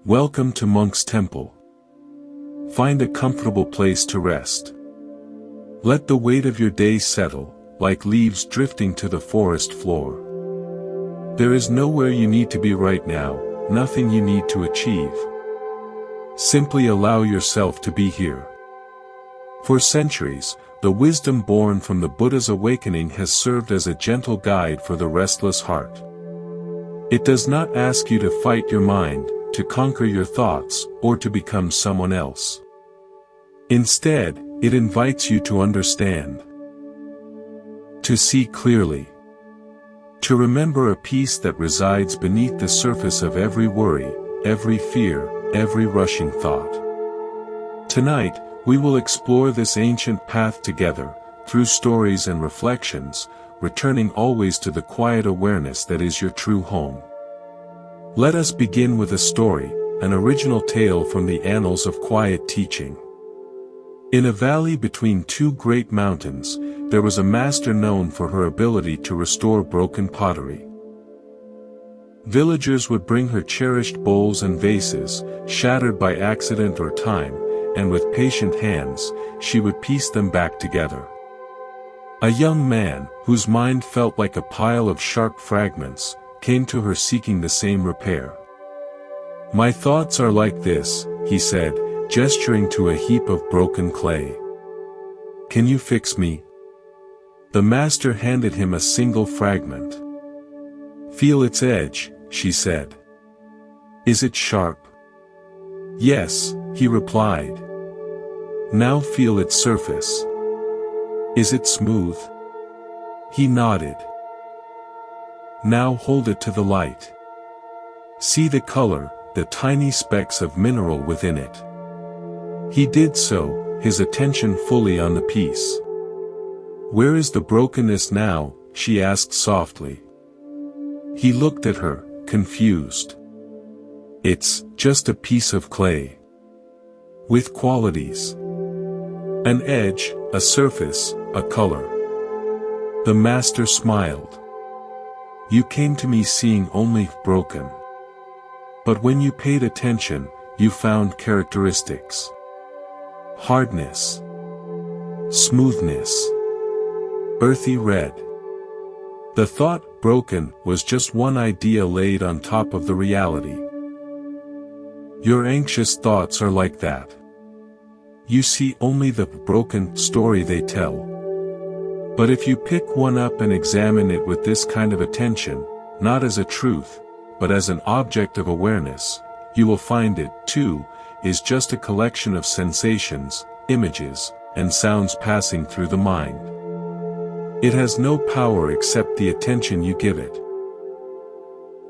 Welcome to Monk's Temple. Find a comfortable place to rest. Let the weight of your day settle, like leaves drifting to the forest floor. There is nowhere you need to be right now, nothing you need to achieve. Simply allow yourself to be here. For centuries, the wisdom born from the Buddha's awakening has served as a gentle guide for the restless heart. It does not ask you to fight your mind, to conquer your thoughts, or to become someone else. Instead, it invites you to understand, to see clearly, to remember a peace that resides beneath the surface of every worry, every fear, every rushing thought. Tonight, we will explore this ancient path together, through stories and reflections, returning always to the quiet awareness that is your true home. Let us begin with a story, an original tale from the annals of quiet teaching. In a valley between two great mountains, there was a master known for her ability to restore broken pottery. Villagers would bring her cherished bowls and vases, shattered by accident or time, and with patient hands, she would piece them back together. A young man, whose mind felt like a pile of sharp fragments, came to her seeking the same repair. "My thoughts are like this," he said, gesturing to a heap of broken clay. "Can you fix me?" The master handed him a single fragment. "Feel its edge," she said. "Is it sharp?" "Yes," he replied. "Now feel its surface. Is it smooth?" He nodded. "Now hold it to the light. See the color, the tiny specks of mineral within it." He did so, his attention fully on the piece. "Where is the brokenness now?" she asked softly. He looked at her, confused. "It's just a piece of clay. With qualities. An edge, a surface, a color." The master smiled. "You came to me seeing only broken. But when you paid attention, you found characteristics. Hardness. Smoothness. Earthy red." The thought, broken, was just one idea laid on top of the reality. Your anxious thoughts are like that. You see only the broken story they tell. But if you pick one up and examine it with this kind of attention, not as a truth, but as an object of awareness, you will find it, too, is just a collection of sensations, images, and sounds passing through the mind. It has no power except the attention you give it.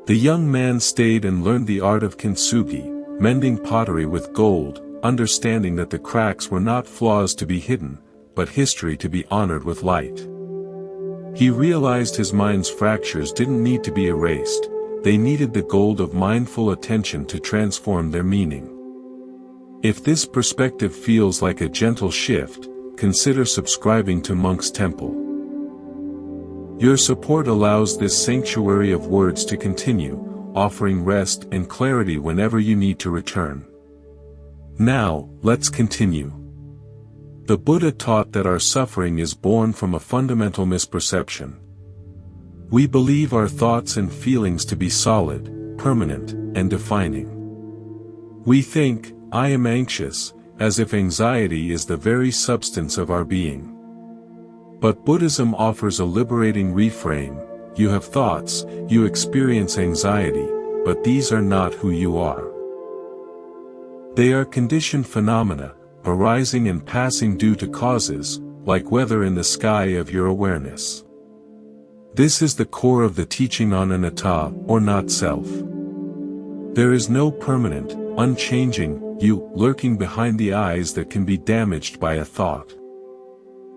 The young man stayed and learned the art of kintsugi, mending pottery with gold, understanding that the cracks were not flaws to be hidden, but history to be honored with light. He realized his mind's fractures didn't need to be erased, they needed the gold of mindful attention to transform their meaning. If this perspective feels like a gentle shift, consider subscribing to Monk's Temple. Your support allows this sanctuary of words to continue, offering rest and clarity whenever you need to return. Now, let's continue. The Buddha taught that our suffering is born from a fundamental misperception. We believe our thoughts and feelings to be solid, permanent, and defining. We think, "I am anxious," as if anxiety is the very substance of our being. But Buddhism offers a liberating reframe: you have thoughts, you experience anxiety, but these are not who you are. They are conditioned phenomena, arising and passing due to causes, like weather in the sky of your awareness. This is the core of the teaching on anatta, or not self. There is no permanent, unchanging you lurking behind the eyes that can be damaged by a thought.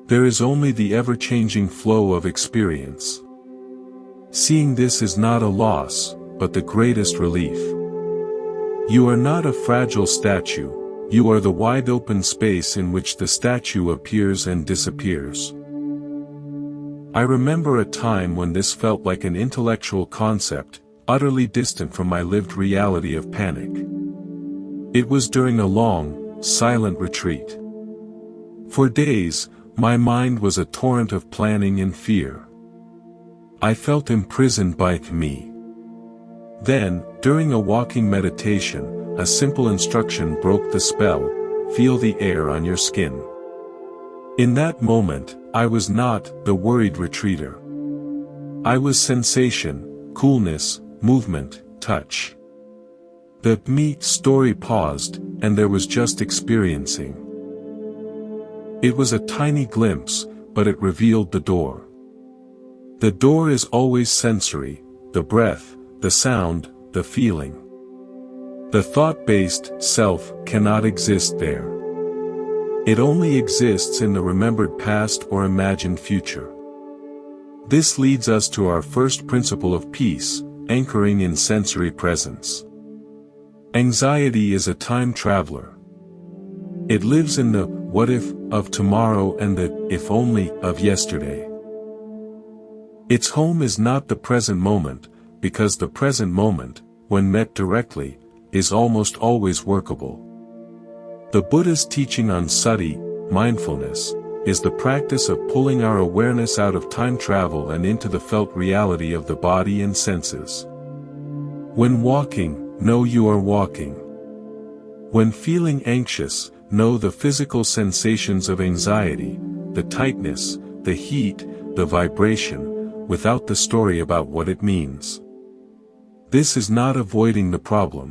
There is only the ever-changing flow of experience. Seeing this is not a loss, but the greatest relief. You are not a fragile statue. You are the wide-open space in which the statue appears and disappears. I remember a time when this felt like an intellectual concept, utterly distant from my lived reality of panic. It was during a long, silent retreat. For days, my mind was a torrent of planning and fear. I felt imprisoned by me. Then, during a walking meditation, a simple instruction broke the spell: feel the air on your skin. In that moment, I was not the worried retreater. I was sensation, coolness, movement, touch. The me story paused, and there was just experiencing. It was a tiny glimpse, but it revealed the door. The door is always sensory: the breath, the sound, the feeling. The thought-based self cannot exist there. It only exists in the remembered past or imagined future. This leads us to our first principle of peace: anchoring in sensory presence. Anxiety is a time traveler. It lives in the what if of tomorrow and the if only of yesterday. Its home is not the present moment, because the present moment, when met directly, is almost always workable. The Buddha's teaching on sati, mindfulness, is the practice of pulling our awareness out of time travel and into the felt reality of the body and senses. When walking, know you are walking. When feeling anxious, know the physical sensations of anxiety, the tightness, the heat, the vibration, without the story about what it means. This is not avoiding the problem.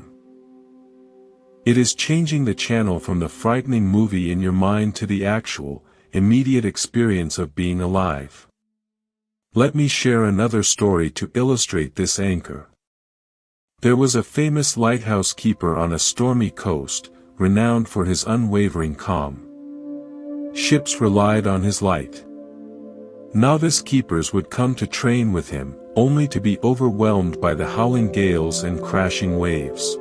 It is changing the channel from the frightening movie in your mind to the actual, immediate experience of being alive. Let me share another story to illustrate this anchor. There was a famous lighthouse keeper on a stormy coast, renowned for his unwavering calm. Ships relied on his light. Novice keepers would come to train with him, only to be overwhelmed by the howling gales and crashing waves.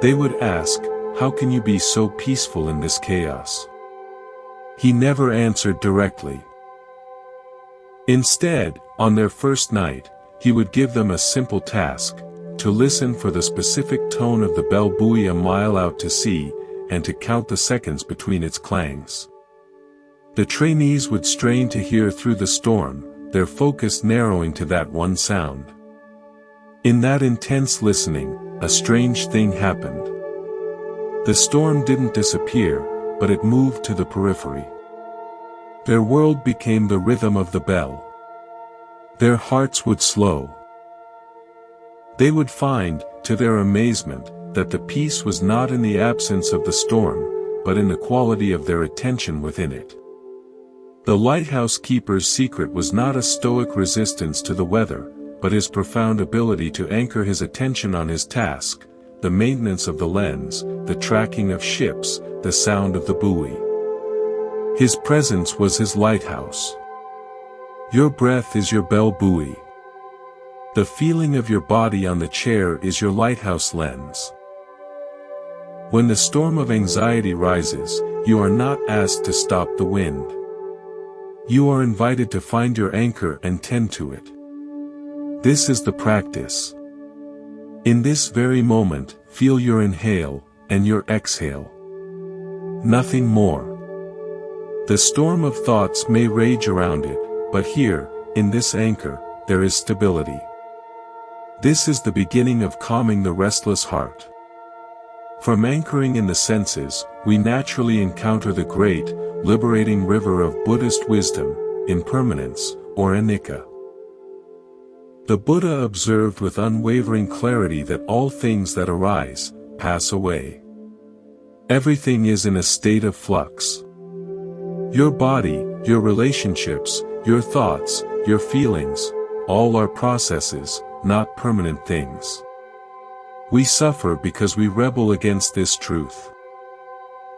They would ask, "How can you be so peaceful in this chaos?" He never answered directly. Instead, on their first night, he would give them a simple task: to listen for the specific tone of the bell buoy a mile out to sea, and to count the seconds between its clangs. The trainees would strain to hear through the storm, their focus narrowing to that one sound. In that intense listening, a strange thing happened. The storm didn't disappear, but it moved to the periphery. Their world became the rhythm of the bell. Their hearts would slow. They would find, to their amazement, that the peace was not in the absence of the storm, but in the quality of their attention within it. The lighthouse keeper's secret was not a stoic resistance to the weather, but his profound ability to anchor his attention on his task: the maintenance of the lens, the tracking of ships, the sound of the buoy. His presence was his lighthouse. Your breath is your bell buoy. The feeling of your body on the chair is your lighthouse lens. When the storm of anxiety rises, you are not asked to stop the wind. You are invited to find your anchor and tend to it. This is the practice. In this very moment, feel your inhale, and your exhale. Nothing more. The storm of thoughts may rage around it, but here, in this anchor, there is stability. This is the beginning of calming the restless heart. From anchoring in the senses, we naturally encounter the great, liberating river of Buddhist wisdom, impermanence, or anicca. The Buddha observed with unwavering clarity that all things that arise, pass away. Everything is in a state of flux. Your body, your relationships, your thoughts, your feelings, all are processes, not permanent things. We suffer because we rebel against this truth.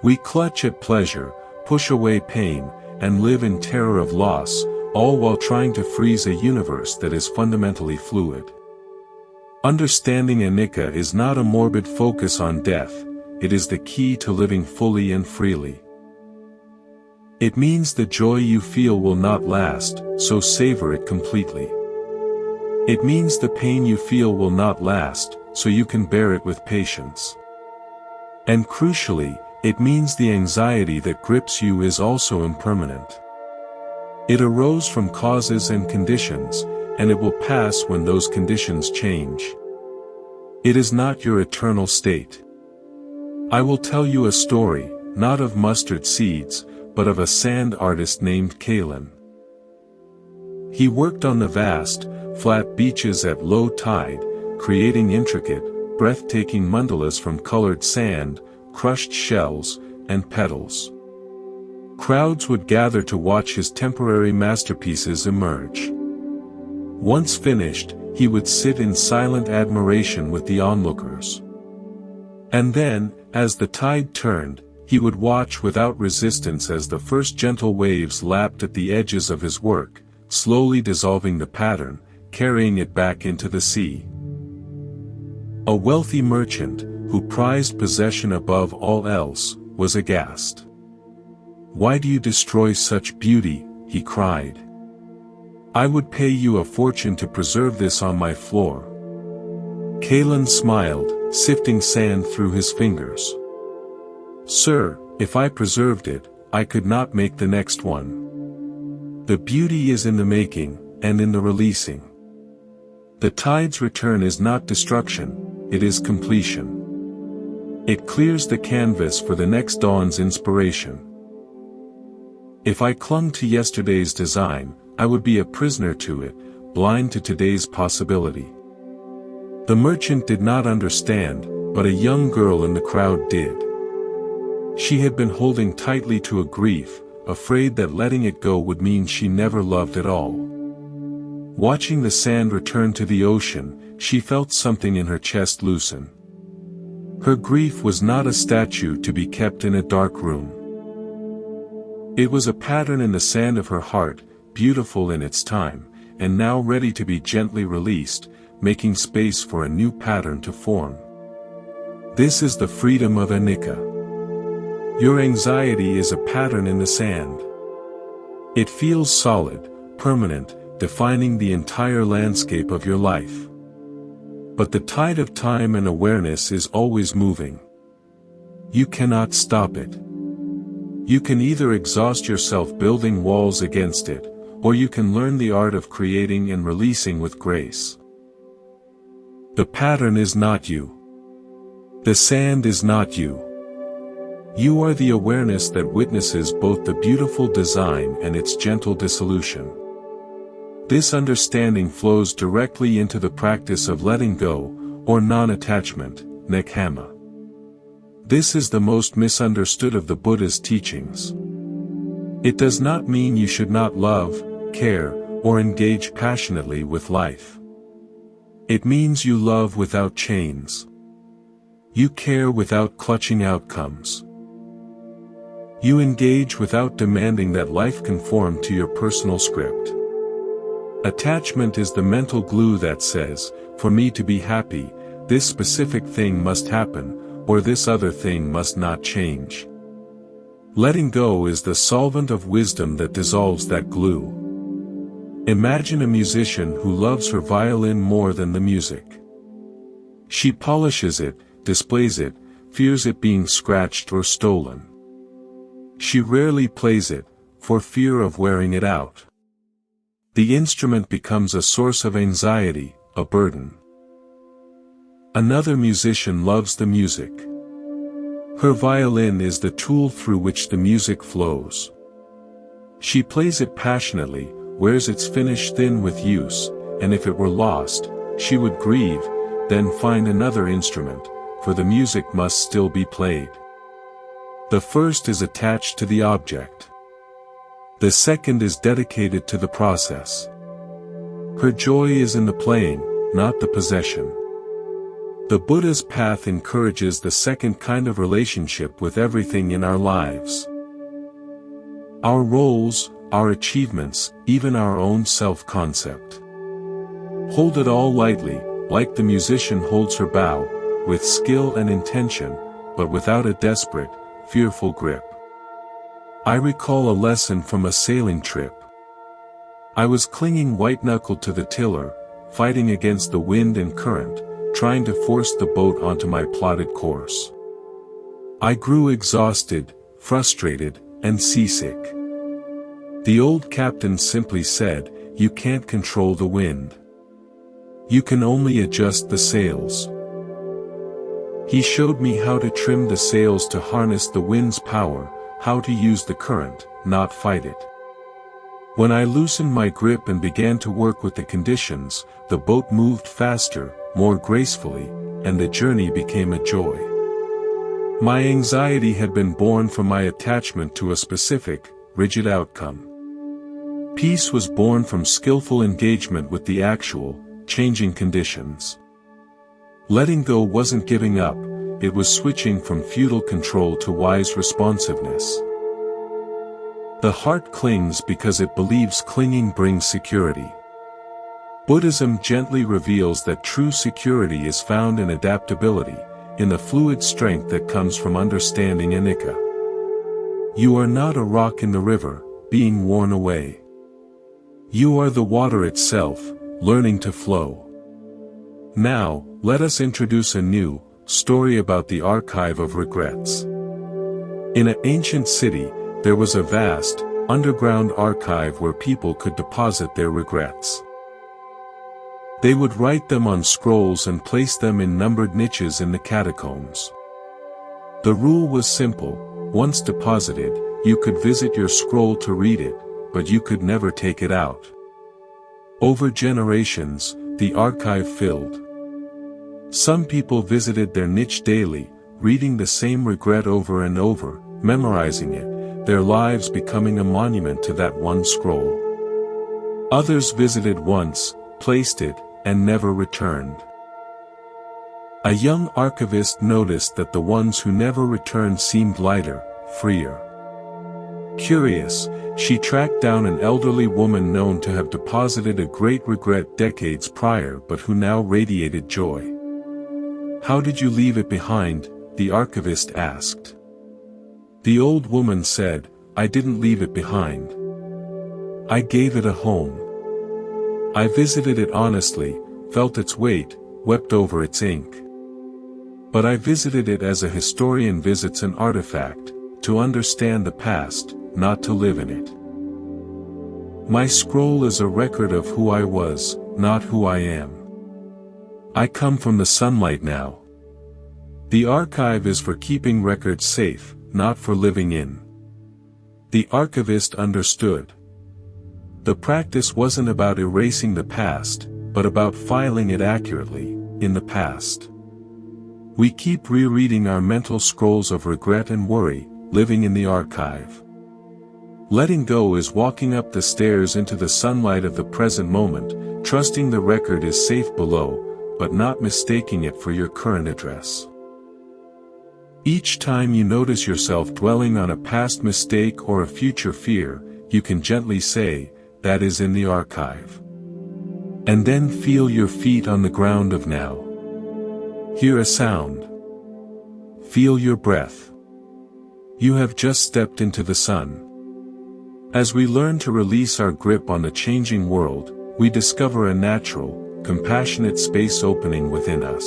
We clutch at pleasure, push away pain, and live in terror of loss, all while trying to freeze a universe that is fundamentally fluid. Understanding anicca is not a morbid focus on death, it is the key to living fully and freely. It means the joy you feel will not last, so savor it completely. It means the pain you feel will not last, so you can bear it with patience. And crucially, it means the anxiety that grips you is also impermanent. It arose from causes and conditions, and it will pass when those conditions change. It is not your eternal state. I will tell you a story, not of mustard seeds, but of a sand artist named Kalen. He worked on the vast, flat beaches at low tide, creating intricate, breathtaking mandalas from colored sand, crushed shells, and petals. Crowds would gather to watch his temporary masterpieces emerge. Once finished, he would sit in silent admiration with the onlookers. And then, as the tide turned, he would watch without resistance as the first gentle waves lapped at the edges of his work, slowly dissolving the pattern, carrying it back into the sea. A wealthy merchant, who prized possession above all else, was aghast. "Why do you destroy such beauty?" he cried. "I would pay you a fortune to preserve this on my floor." Kalen smiled, sifting sand through his fingers. "Sir, if I preserved it, I could not make the next one. The beauty is in the making, and in the releasing. The tide's return is not destruction, it is completion. It clears the canvas for the next dawn's inspiration. If I clung to yesterday's design, I would be a prisoner to it, blind to today's possibility." The merchant did not understand, but a young girl in the crowd did. She had been holding tightly to a grief, afraid that letting it go would mean she never loved at all. Watching the sand return to the ocean, she felt something in her chest loosen. Her grief was not a statue to be kept in a dark room. It was a pattern in the sand of her heart, beautiful in its time, and now ready to be gently released, making space for a new pattern to form. This is the freedom of Anika. Your anxiety is a pattern in the sand. It feels solid, permanent, defining the entire landscape of your life. But the tide of time and awareness is always moving. You cannot stop it. You can either exhaust yourself building walls against it, or you can learn the art of creating and releasing with grace. The pattern is not you. The sand is not you. You are the awareness that witnesses both the beautiful design and its gentle dissolution. This understanding flows directly into the practice of letting go, or non-attachment, nekhama. This is the most misunderstood of the Buddha's teachings. It does not mean you should not love, care, or engage passionately with life. It means you love without chains. You care without clutching outcomes. You engage without demanding that life conform to your personal script. Attachment is the mental glue that says, for me to be happy, this specific thing must happen, or this other thing must not change. Letting go is the solvent of wisdom that dissolves that glue. Imagine a musician who loves her violin more than the music. She polishes it, displays it, fears it being scratched or stolen. She rarely plays it, for fear of wearing it out. The instrument becomes a source of anxiety, a burden. Another musician loves the music. Her violin is the tool through which the music flows. She plays it passionately, wears its finish thin with use, and if it were lost, she would grieve, then find another instrument, for the music must still be played. The first is attached to the object. The second is dedicated to the process. Her joy is in the playing, not the possession. The Buddha's path encourages the second kind of relationship with everything in our lives. Our roles, our achievements, even our own self-concept. Hold it all lightly, like the musician holds her bow, with skill and intention, but without a desperate, fearful grip. I recall a lesson from a sailing trip. I was clinging white-knuckled to the tiller, fighting against the wind and current, trying to force the boat onto my plotted course. I grew exhausted, frustrated, and seasick. The old captain simply said, "You can't control the wind. You can only adjust the sails." He showed me how to trim the sails to harness the wind's power, how to use the current, not fight it. When I loosened my grip and began to work with the conditions, the boat moved faster, more gracefully, and the journey became a joy. My anxiety had been born from my attachment to a specific, rigid outcome. Peace was born from skillful engagement with the actual, changing conditions. Letting go wasn't giving up, it was switching from futile control to wise responsiveness. The heart clings because it believes clinging brings security. Buddhism gently reveals that true security is found in adaptability, in the fluid strength that comes from understanding anicca. You are not a rock in the river, being worn away. You are the water itself, learning to flow. Now, let us introduce a new story about the archive of regrets. In an ancient city, there was a vast, underground archive where people could deposit their regrets. They would write them on scrolls and place them in numbered niches in the catacombs. The rule was simple: once deposited, you could visit your scroll to read it, but you could never take it out. Over generations, the archive filled. Some people visited their niche daily, reading the same regret over and over, memorizing it, their lives becoming a monument to that one scroll. Others visited once, placed it, and never returned. A young archivist noticed that the ones who never returned seemed lighter, freer. Curious, she tracked down an elderly woman known to have deposited a great regret decades prior but who now radiated joy. "How did you leave it behind?" the archivist asked. The old woman said, "I didn't leave it behind. I gave it a home. I visited it honestly, felt its weight, wept over its ink. But I visited it as a historian visits an artifact, to understand the past, not to live in it. My scroll is a record of who I was, not who I am. I come from the sunlight now. The archive is for keeping records safe, not for living in." The archivist understood. The practice wasn't about erasing the past, but about filing it accurately, in the past. We keep rereading our mental scrolls of regret and worry, living in the archive. Letting go is walking up the stairs into the sunlight of the present moment, trusting the record is safe below, but not mistaking it for your current address. Each time you notice yourself dwelling on a past mistake or a future fear, you can gently say, "That is in the archive." And then feel your feet on the ground of now. Hear a sound. Feel your breath. You have just stepped into the sun. As we learn to release our grip on the changing world, we discover a natural, compassionate space opening within us.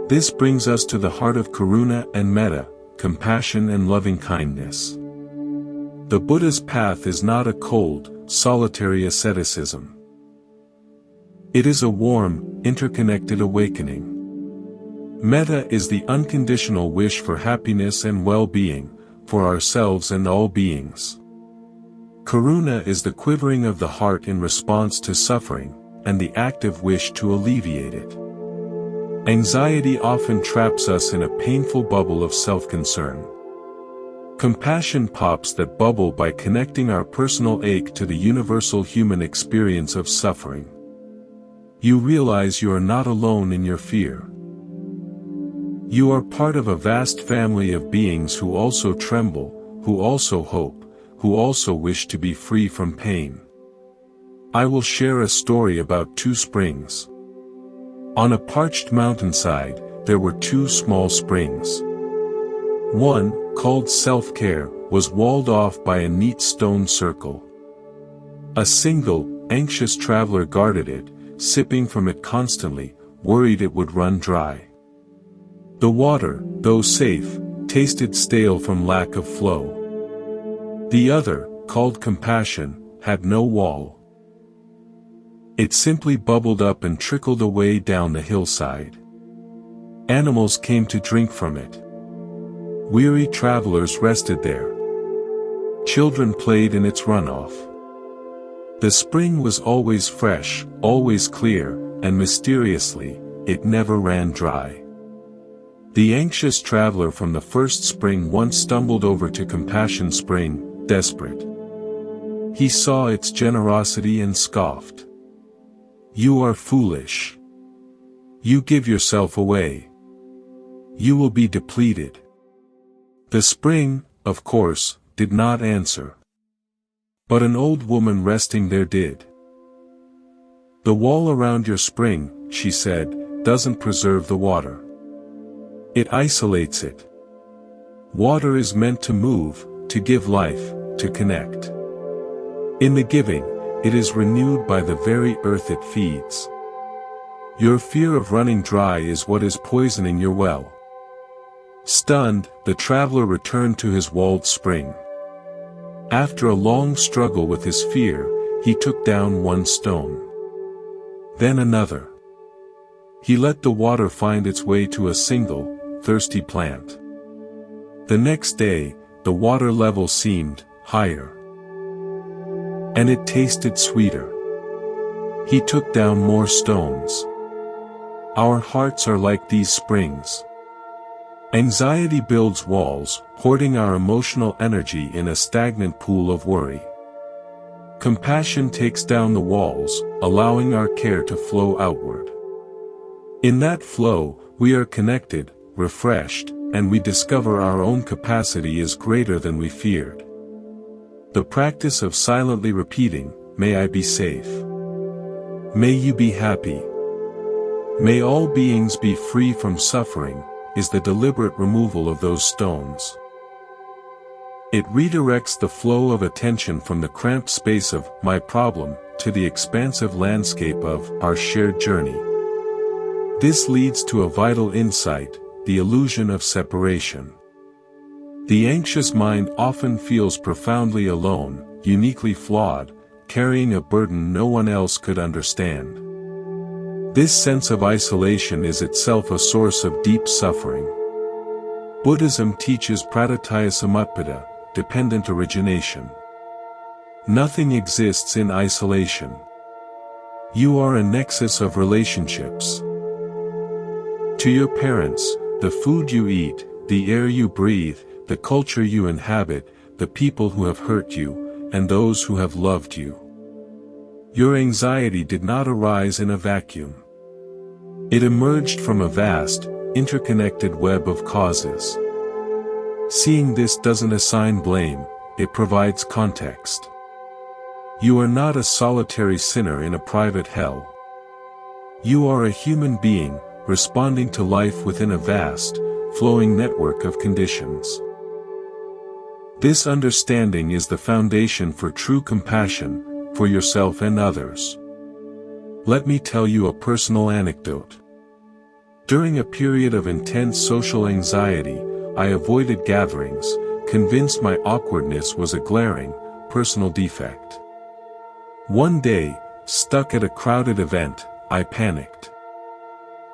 This brings us to the heart of karuna and metta, compassion and loving-kindness. The Buddha's path is not a cold, solitary asceticism. It is a warm, interconnected awakening. Metta is the unconditional wish for happiness and well-being, for ourselves and all beings. Karuna is the quivering of the heart in response to suffering, and the active wish to alleviate it. Anxiety often traps us in a painful bubble of self-concern. Compassion pops that bubble by connecting our personal ache to the universal human experience of suffering. You realize you are not alone in your fear. You are part of a vast family of beings who also tremble, who also hope, who also wish to be free from pain. I will share a story about two springs. On a parched mountainside, there were two small springs. One, called self-care, was walled off by a neat stone circle. A single, anxious traveler guarded it, sipping from it constantly, worried it would run dry. The water, though safe, tasted stale from lack of flow. The other, called compassion, had no wall. It simply bubbled up and trickled away down the hillside. Animals came to drink from it. Weary travelers rested there. Children played in its runoff. The spring was always fresh, always clear, and mysteriously, it never ran dry. The anxious traveler from the first spring once stumbled over to Compassion Spring, desperate. He saw its generosity and scoffed. "You are foolish. You give yourself away. You will be depleted." The spring, of course, did not answer. But an old woman resting there did. "The wall around your spring," she said, "doesn't preserve the water. It isolates it. Water is meant to move, to give life, to connect. In the giving, it is renewed by the very earth it feeds. Your fear of running dry is what is poisoning your well." Stunned, the traveler returned to his walled spring. After a long struggle with his fear, he took down one stone. Then another. He let the water find its way to a single, thirsty plant. The next day, the water level seemed higher. And it tasted sweeter. He took down more stones. Our hearts are like these springs. Anxiety builds walls, hoarding our emotional energy in a stagnant pool of worry. Compassion takes down the walls, allowing our care to flow outward. In that flow, we are connected, refreshed, and we discover our own capacity is greater than we feared. The practice of silently repeating, "May I be safe. May you be happy. May all beings be free from suffering," is the deliberate removal of those stones. It redirects the flow of attention from the cramped space of my problem to the expansive landscape of our shared journey. This leads to a vital insight, the illusion of separation. The anxious mind often feels profoundly alone, uniquely flawed, carrying a burden no one else could understand. This sense of isolation is itself a source of deep suffering. Buddhism teaches pratityasamutpada, dependent origination. Nothing exists in isolation. You are a nexus of relationships. To your parents, the food you eat, the air you breathe, the culture you inhabit, the people who have hurt you, and those who have loved you. Your anxiety did not arise in a vacuum. It emerged from a vast, interconnected web of causes. Seeing this doesn't assign blame, it provides context. You are not a solitary sinner in a private hell. You are a human being, responding to life within a vast, flowing network of conditions. This understanding is the foundation for true compassion, for yourself and others. Let me tell you a personal anecdote. During a period of intense social anxiety, I avoided gatherings, convinced my awkwardness was a glaring, personal defect. One day, stuck at a crowded event, I panicked.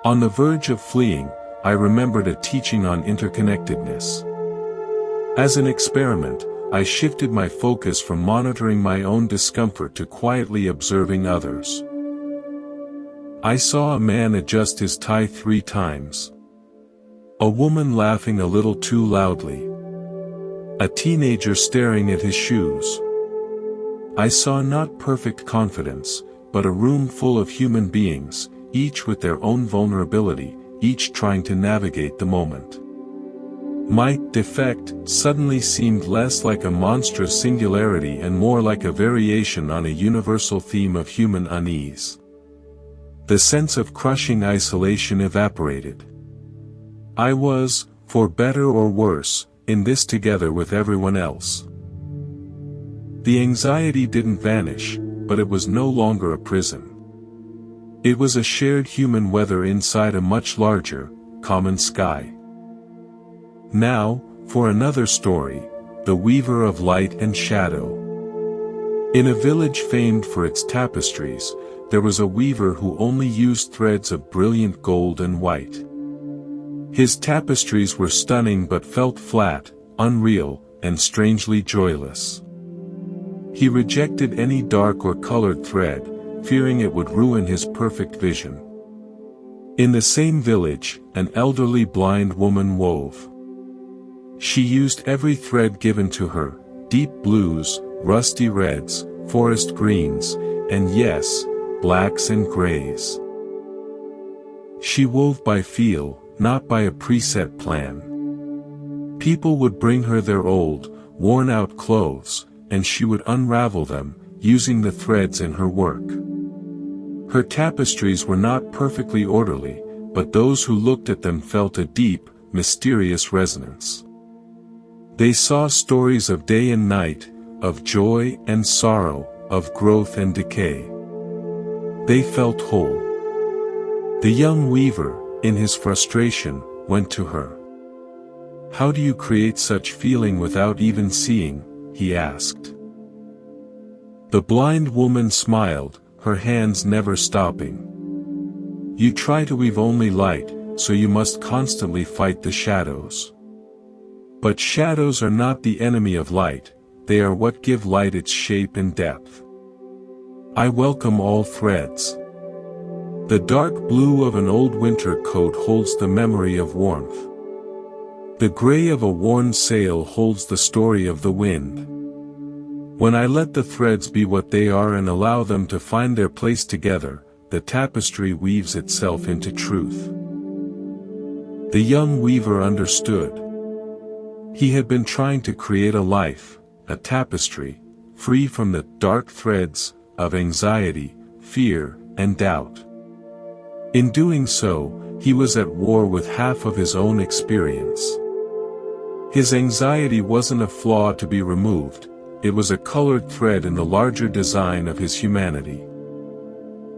On the verge of fleeing, I remembered a teaching on interconnectedness. As an experiment, I shifted my focus from monitoring my own discomfort to quietly observing others. I saw a man adjust his tie 3 times. A woman laughing a little too loudly. A teenager staring at his shoes. I saw not perfect confidence, but a room full of human beings, each with their own vulnerability, each trying to navigate the moment. My defect suddenly seemed less like a monstrous singularity and more like a variation on a universal theme of human unease. The sense of crushing isolation evaporated. I was, for better or worse, in this together with everyone else. The anxiety didn't vanish, but it was no longer a prison. It was a shared human weather inside a much larger, common sky. Now, For another story, the weaver of light and shadow. In a village famed for its tapestries, there was a weaver who only used threads of brilliant gold and white. His tapestries were stunning but felt flat, unreal, and strangely joyless. He rejected any dark or colored thread, fearing it would ruin his perfect vision. In the same village, an elderly blind woman wove. She used every thread given to her, deep blues, rusty reds, forest greens, and yes, blacks and grays. She wove by feel, not by a preset plan. People would bring her their old, worn-out clothes, and she would unravel them, using the threads in her work. Her tapestries were not perfectly orderly, but those who looked at them felt a deep, mysterious resonance. They saw stories of day and night, of joy and sorrow, of growth and decay. They felt whole. The young weaver, in his frustration, went to her. "How do you create such feeling without even seeing?" he asked. The blind woman smiled, her hands never stopping. "You try to weave only light, so you must constantly fight the shadows. But shadows are not the enemy of light, they are what give light its shape and depth. I welcome all threads. The dark blue of an old winter coat holds the memory of warmth. The gray of a worn sail holds the story of the wind. When I let the threads be what they are and allow them to find their place together, the tapestry weaves itself into truth." The young weaver understood. He had been trying to create a life, a tapestry, free from the dark threads of anxiety, fear, and doubt. In doing so, he was at war with half of his own experience. His anxiety wasn't a flaw to be removed, it was a colored thread in the larger design of his humanity.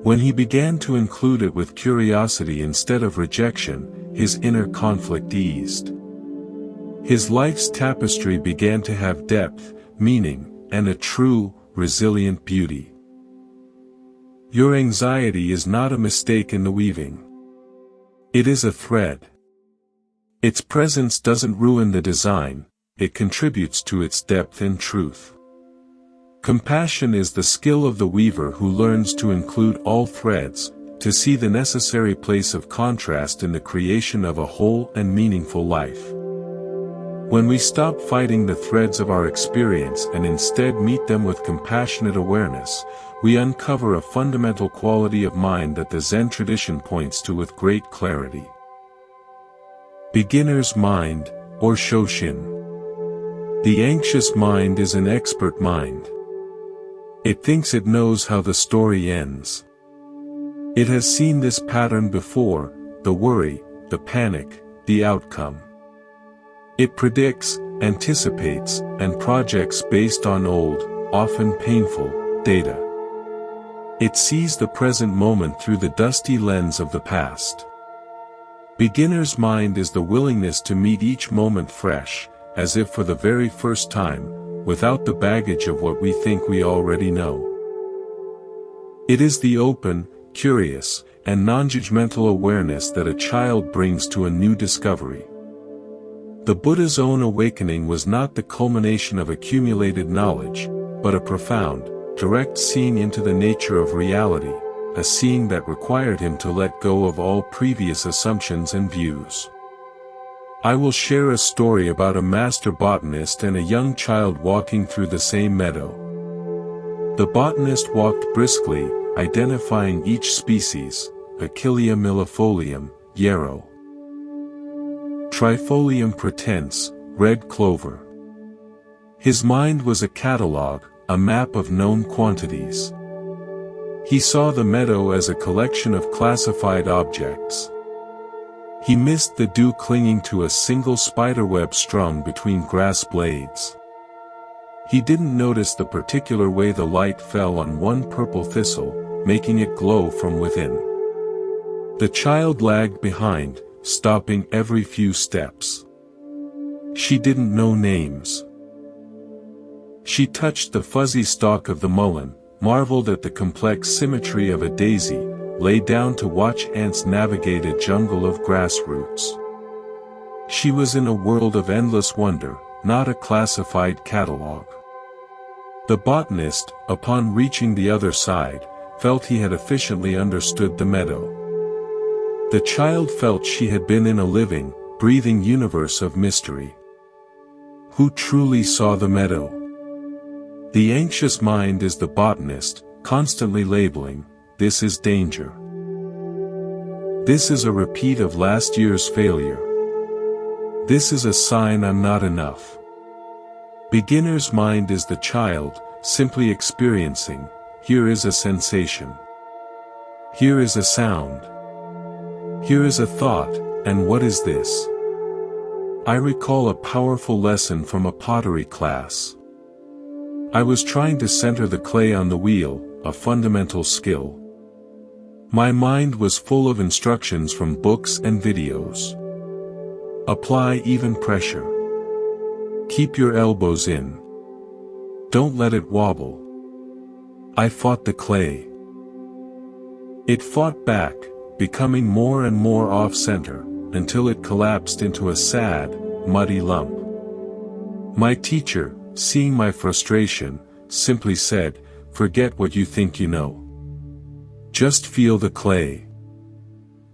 When he began to include it with curiosity instead of rejection, his inner conflict eased. His life's tapestry began to have depth, meaning, and a true, resilient beauty. Your anxiety is not a mistake in the weaving. It is a thread. Its presence doesn't ruin the design, it contributes to its depth and truth. Compassion is the skill of the weaver who learns to include all threads, to see the necessary place of contrast in the creation of a whole and meaningful life. When we stop fighting the threads of our experience and instead meet them with compassionate awareness, we uncover a fundamental quality of mind that the Zen tradition points to with great clarity. Beginner's mind, or Shoshin. The anxious mind is an expert mind. It thinks it knows how the story ends. It has seen this pattern before, the worry, the panic, the outcome. It predicts, anticipates, and projects based on old, often painful, data. It sees the present moment through the dusty lens of the past. Beginner's mind is the willingness to meet each moment fresh, as if for the very first time, without the baggage of what we think we already know. It is the open, curious, and non-judgmental awareness that a child brings to a new discovery. The Buddha's own awakening was not the culmination of accumulated knowledge, but a profound, direct seeing into the nature of reality, a seeing that required him to let go of all previous assumptions and views. I will share a story about a master botanist and a young child walking through the same meadow. The botanist walked briskly, identifying each species: Achillea millefolium, yarrow; Trifolium pretense, red clover. His mind was a catalogue, a map of known quantities. He saw the meadow as a collection of classified objects. He missed the dew clinging to a single spiderweb strung between grass blades. He didn't notice the particular way the light fell on one purple thistle, making it glow from within. The child lagged behind, stopping every few steps. She didn't know names. She touched the fuzzy stalk of the mullein, marveled at the complex symmetry of a daisy, lay down to watch ants navigate a jungle of grass roots. She was in a world of endless wonder, not a classified catalog. The botanist, upon reaching the other side, felt he had efficiently understood the meadow. The child felt she had been in a living, breathing universe of mystery. Who truly saw the meadow? The anxious mind is the botanist, constantly labeling, this is danger. This is a repeat of last year's failure. This is a sign I'm not enough. Beginner's mind is the child, simply experiencing, here is a sensation. Here is a sound. Here is a thought, and what is this? I recall a powerful lesson from a pottery class. I was trying to center the clay on the wheel, a fundamental skill. My mind was full of instructions from books and videos. Apply even pressure. Keep your elbows in. Don't let it wobble. I fought the clay. It fought back, becoming more and more off-center, until it collapsed into a sad, muddy lump. My teacher, seeing my frustration, simply said, forget what you think you know. Just feel the clay.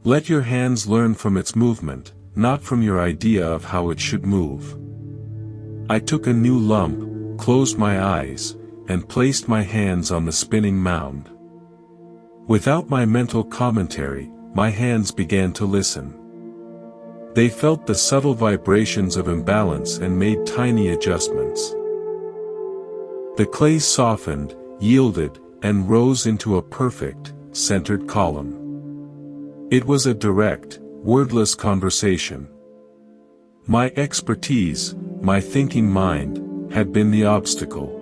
Let your hands learn from its movement, not from your idea of how it should move. I took a new lump, closed my eyes, and placed my hands on the spinning mound. Without my mental commentary, my hands began to listen. They felt the subtle vibrations of imbalance and made tiny adjustments. The clay softened, yielded, and rose into a perfect, centered column. It was a direct, wordless conversation. My expertise, my thinking mind, had been the obstacle.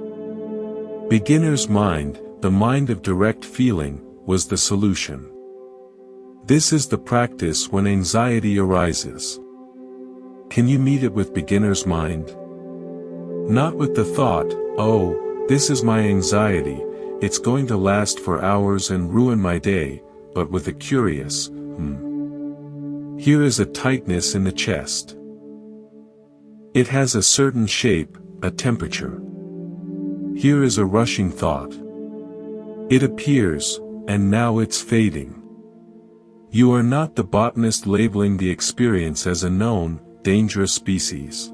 Beginner's mind, the mind of direct feeling, was the solution. This is the practice when anxiety arises. Can you meet it with beginner's mind? Not with the thought, oh, this is my anxiety, it's going to last for hours and ruin my day, but with a curious, Here is a tightness in the chest. It has a certain shape, a temperature. Here is a rushing thought. It appears, and now it's fading. You are not the botanist labeling the experience as a known, dangerous species.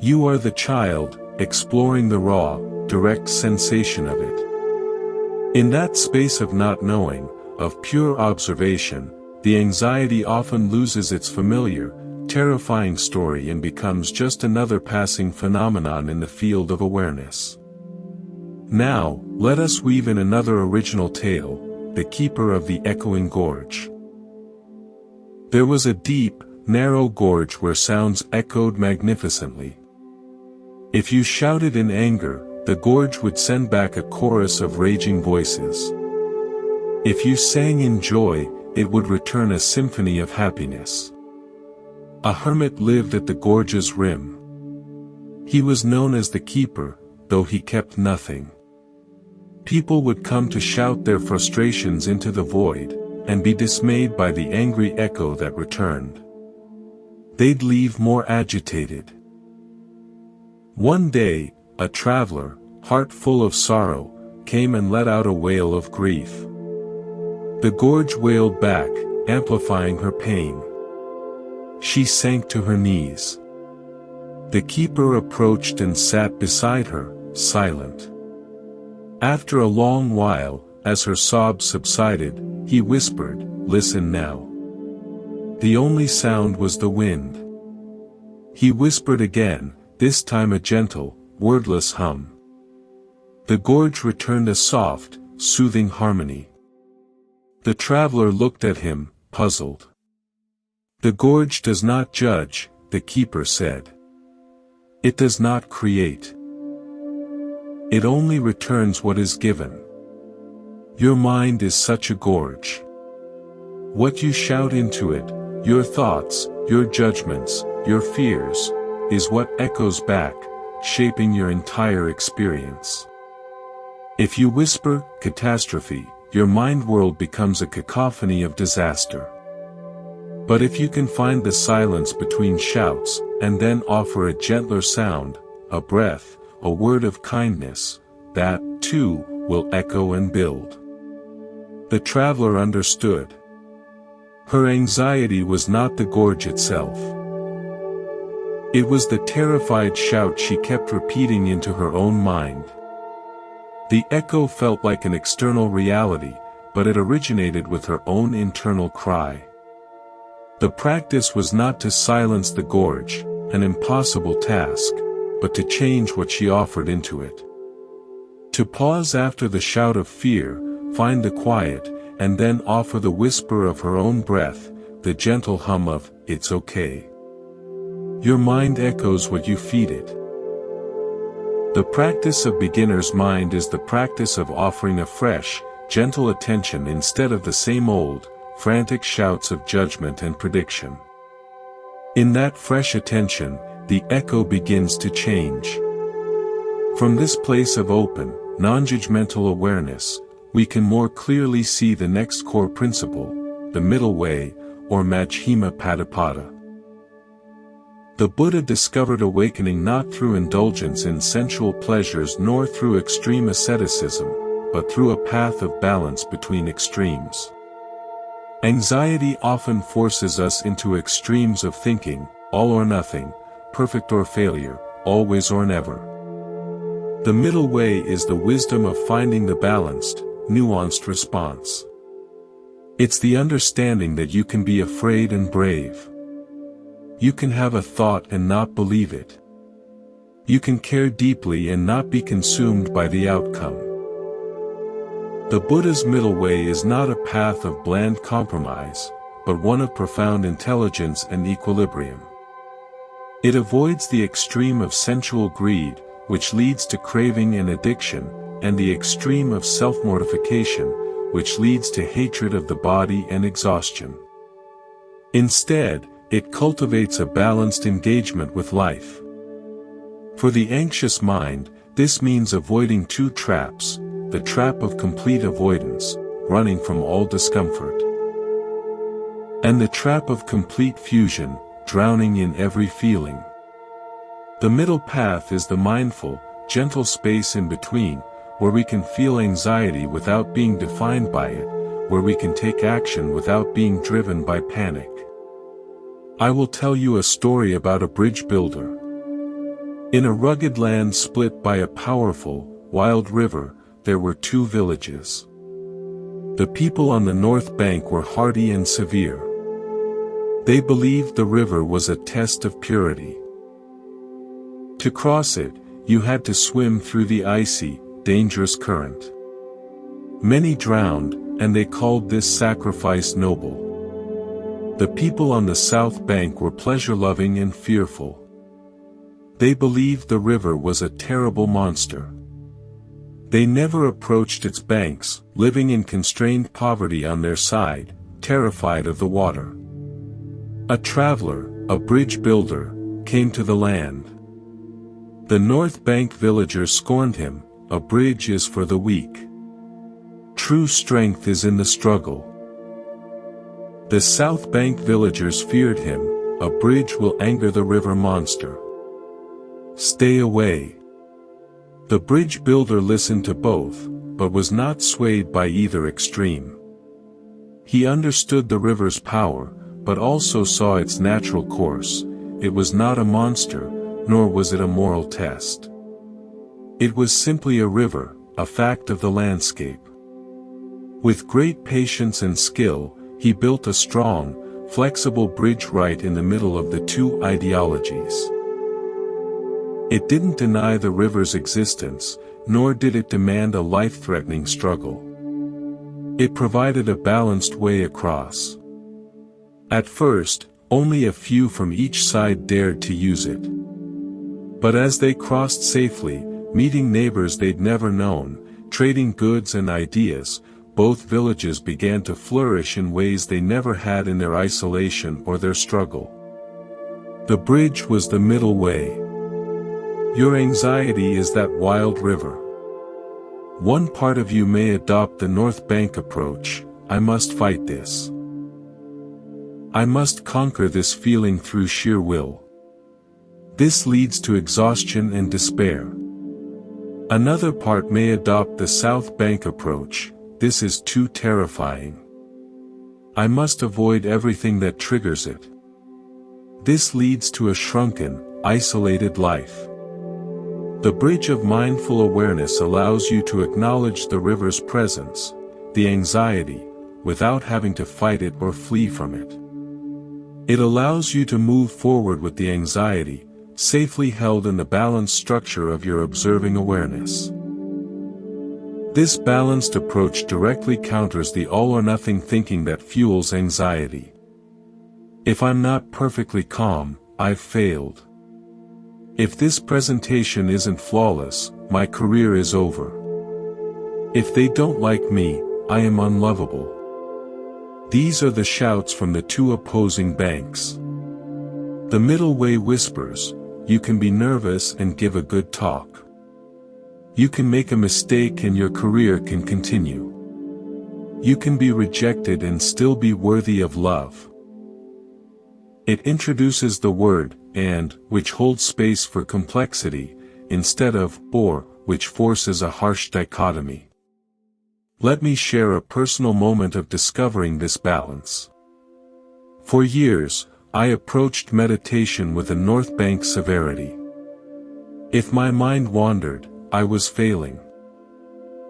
You are the child, exploring the raw, direct sensation of it. In that space of not knowing, of pure observation, the anxiety often loses its familiar, terrifying story and becomes just another passing phenomenon in the field of awareness. Now, let us weave in another original tale, the keeper of the echoing gorge. There was a deep, narrow gorge where sounds echoed magnificently. If you shouted in anger, the gorge would send back a chorus of raging voices. If you sang in joy, it would return a symphony of happiness. A hermit lived at the gorge's rim. He was known as the keeper, though he kept nothing. People would come to shout their frustrations into the void, and be dismayed by the angry echo that returned. They'd leave more agitated. One day, a traveler, heart full of sorrow, came and let out a wail of grief. The gorge wailed back, amplifying her pain. She sank to her knees. The keeper approached and sat beside her, silent. After a long while, as her sobs subsided, he whispered, "Listen now." The only sound was the wind. He whispered again, this time a gentle, wordless hum. The gorge returned a soft, soothing harmony. The traveler looked at him, puzzled. The gorge does not judge, the keeper said. It does not create. It only returns what is given. Your mind is such a gorge. What you shout into it, your thoughts, your judgments, your fears, is what echoes back, shaping your entire experience. If you whisper, catastrophe, your mind world becomes a cacophony of disaster. But if you can find the silence between shouts, and then offer a gentler sound, a breath, a word of kindness, that, too, will echo and build. The traveler understood. Her anxiety was not the gorge itself. It was the terrified shout she kept repeating into her own mind. The echo felt like an external reality, but it originated with her own internal cry. The practice was not to silence the gorge, an impossible task, but to change what she offered into it. To pause after the shout of fear, find the quiet, and then offer the whisper of her own breath, the gentle hum of, "It's okay." Your mind echoes what you feed it. The practice of beginner's mind is the practice of offering a fresh, gentle attention instead of the same old, frantic shouts of judgment and prediction. In that fresh attention, the echo begins to change. From this place of open, non-judgmental awareness, we can more clearly see the next core principle, the middle way, or Majjhima Padapada. The Buddha discovered awakening not through indulgence in sensual pleasures nor through extreme asceticism, but through a path of balance between extremes. Anxiety often forces us into extremes of thinking, all or nothing, perfect or failure, always or never. The middle way is the wisdom of finding the balanced, nuanced response. It's the understanding that you can be afraid and brave. You can have a thought and not believe it. You can care deeply and not be consumed by the outcome. The Buddha's middle way is not a path of bland compromise, but one of profound intelligence and equilibrium. It avoids the extreme of sensual greed, which leads to craving and addiction, and the extreme of self-mortification, which leads to hatred of the body and exhaustion. Instead, it cultivates a balanced engagement with life. For the anxious mind, this means avoiding two traps, the trap of complete avoidance, running from all discomfort, and the trap of complete fusion, drowning in every feeling. The middle path is the mindful, gentle space in between, where we can feel anxiety without being defined by it, where we can take action without being driven by panic. I will tell you a story about a bridge builder. In a rugged land split by a powerful, wild river, there were two villages. The people on the north bank were hardy and severe. They believed the river was a test of purity. To cross it, you had to swim through the icy, dangerous current. Many drowned, and they called this sacrifice noble. The people on the south bank were pleasure-loving and fearful. They believed the river was a terrible monster. They never approached its banks, living in constrained poverty on their side, terrified of the water. A traveler, a bridge builder, came to the land. The North Bank villagers scorned him, "A bridge is for the weak. True strength is in the struggle." The South Bank villagers feared him, "A bridge will anger the river monster. Stay away." The bridge builder listened to both, but was not swayed by either extreme. He understood the river's power, but also saw its natural course. It was not a monster, nor was it a moral test. It was simply a river, a fact of the landscape. With great patience and skill, he built a strong, flexible bridge right in the middle of the two ideologies. It didn't deny the river's existence, nor did it demand a life-threatening struggle. It provided a balanced way across. At first, only a few from each side dared to use it. But as they crossed safely, meeting neighbors they'd never known, trading goods and ideas, both villages began to flourish in ways they never had in their isolation or their struggle. The bridge was the middle way. Your anxiety is that wild river. One part of you may adopt the North Bank approach: I must fight this. I must conquer this feeling through sheer will. This leads to exhaustion and despair. Another part may adopt the South Bank approach: this is too terrifying. I must avoid everything that triggers it. This leads to a shrunken, isolated life. The bridge of mindful awareness allows you to acknowledge the river's presence, the anxiety, without having to fight it or flee from it. It allows you to move forward with the anxiety, safely held in the balanced structure of your observing awareness. This balanced approach directly counters the all-or-nothing thinking that fuels anxiety. If I'm not perfectly calm, I've failed. If this presentation isn't flawless, my career is over. If they don't like me, I am unlovable. These are the shouts from the two opposing banks. The middle way whispers: you can be nervous and give a good talk. You can make a mistake and your career can continue. You can be rejected and still be worthy of love. It introduces the word "and," which holds space for complexity, instead of "or," which forces a harsh dichotomy. Let me share a personal moment of discovering this balance. For years, I approached meditation with a North Bank severity. If my mind wandered, I was failing.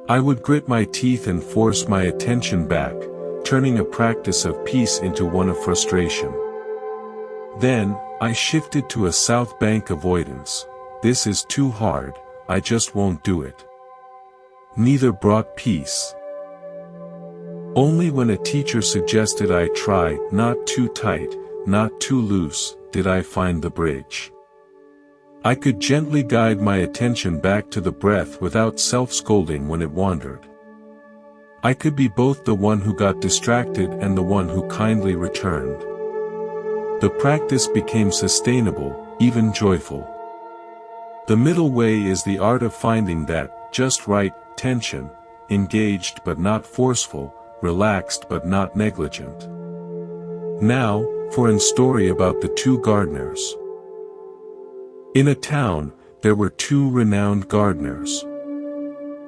I would grit my teeth and force my attention back, turning a practice of peace into one of frustration. Then, I shifted to a South Bank avoidance: this is too hard, I just won't do it. Neither brought peace. Only when a teacher suggested I try not too tight, not too loose, did I find the bridge. I could gently guide my attention back to the breath without self-scolding when it wandered. I could be both the one who got distracted and the one who kindly returned. The practice became sustainable, even joyful. The middle way is the art of finding that just right tension, engaged but not forceful, relaxed but not negligent. Now, for a story about the two gardeners. In a town, there were two renowned gardeners.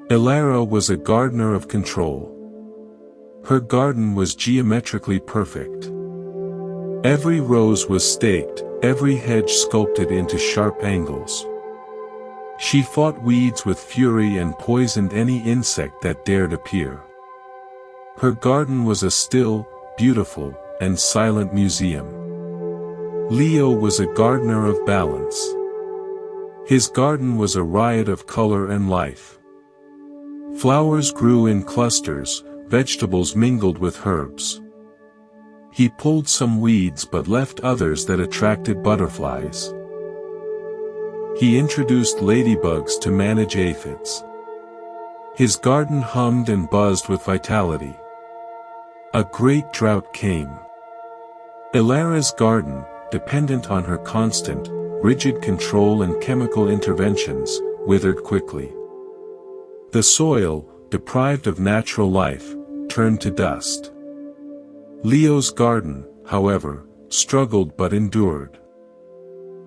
Ilara was a gardener of control. Her garden was geometrically perfect. Every rose was staked, every hedge sculpted into sharp angles. She fought weeds with fury and poisoned any insect that dared appear. Her garden was a still, beautiful, and silent museum. Leo was a gardener of balance. His garden was a riot of color and life. Flowers grew in clusters, vegetables mingled with herbs. He pulled some weeds but left others that attracted butterflies. He introduced ladybugs to manage aphids. His garden hummed and buzzed with vitality. A great drought came. Ilara's garden, dependent on her constant, rigid control and chemical interventions, withered quickly. The soil, deprived of natural life, turned to dust. Leo's garden, however, struggled but endured.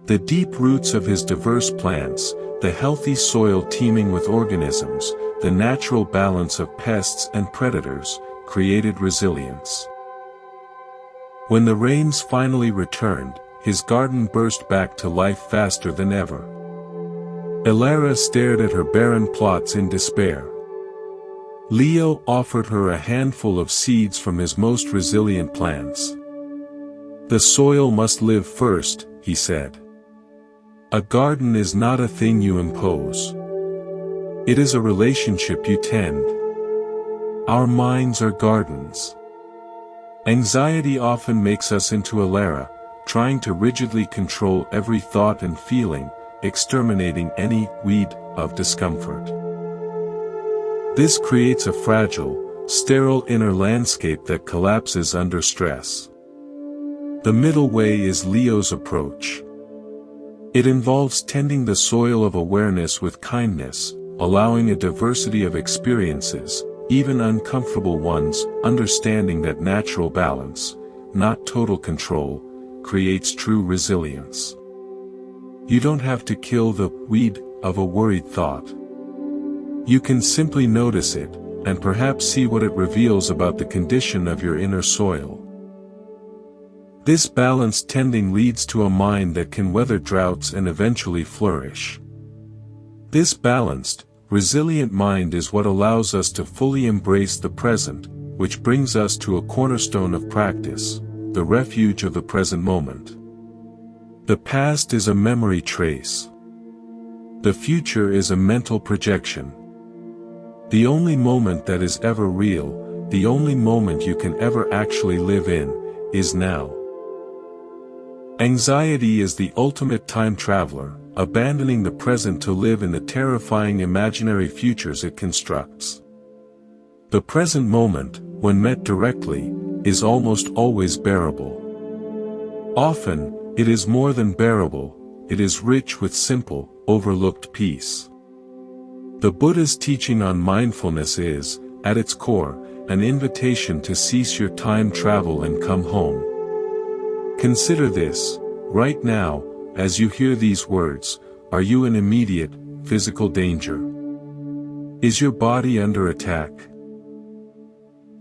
The deep roots of his diverse plants, the healthy soil teeming with organisms, the natural balance of pests and predators, created resilience. When the rains finally returned, his garden burst back to life faster than ever. Ilara stared at her barren plots in despair. Leo offered her a handful of seeds from his most resilient plants. "The soil must live first," he said. "A garden is not a thing you impose. It is a relationship you tend. Our minds are gardens." Anxiety often makes us into Ilara, trying to rigidly control every thought and feeling, exterminating any weed of discomfort. This creates a fragile, sterile inner landscape that collapses under stress. The middle way is Leo's approach. It involves tending the soil of awareness with kindness, allowing a diversity of experiences, even uncomfortable ones, understanding that natural balance, not total control, creates true resilience. You don't have to kill the weed of a worried thought. You can simply notice it, and perhaps see what it reveals about the condition of your inner soil. This balanced tending leads to a mind that can weather droughts and eventually flourish. This balanced, resilient mind is what allows us to fully embrace the present, which brings us to a cornerstone of practice, the refuge of the present moment. The past is a memory trace. The future is a mental projection. The only moment that is ever real, the only moment you can ever actually live in, is now. Anxiety is the ultimate time traveler, abandoning the present to live in the terrifying imaginary futures it constructs. The present moment, when met directly, is almost always bearable. Often, it is more than bearable, it is rich with simple, overlooked peace. The Buddha's teaching on mindfulness is, at its core, an invitation to cease your time travel and come home. Consider this, right now, as you hear these words, are you in immediate, physical danger? Is your body under attack?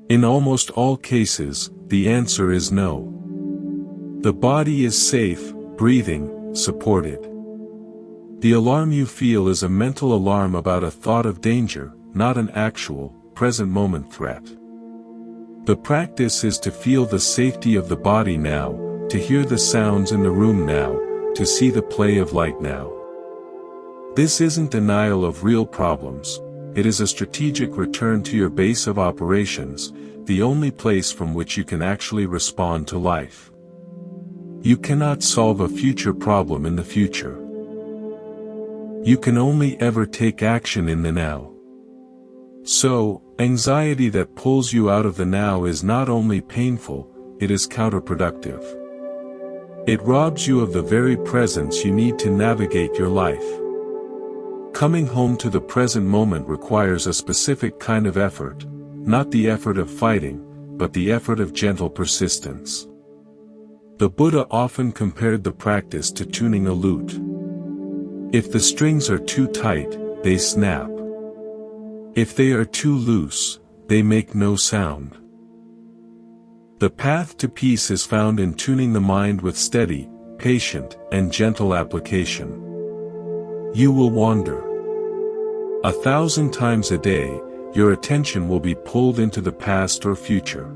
In almost all cases, the answer is no. The body is safe, breathing, supported. The alarm you feel is a mental alarm about a thought of danger, not an actual, present moment threat. The practice is to feel the safety of the body now, to hear the sounds in the room now, to see the play of light now. This isn't denial of real problems, it is a strategic return to your base of operations, the only place from which you can actually respond to life. You cannot solve a future problem in the future. You can only ever take action in the now. So, anxiety that pulls you out of the now is not only painful, it is counterproductive. It robs you of the very presence you need to navigate your life. Coming home to the present moment requires a specific kind of effort, not the effort of fighting, but the effort of gentle persistence. The Buddha often compared the practice to tuning a lute. If the strings are too tight, they snap. If they are too loose, they make no sound. The path to peace is found in tuning the mind with steady, patient, and gentle application. You will wander. 1,000 times a day, your attention will be pulled into the past or future.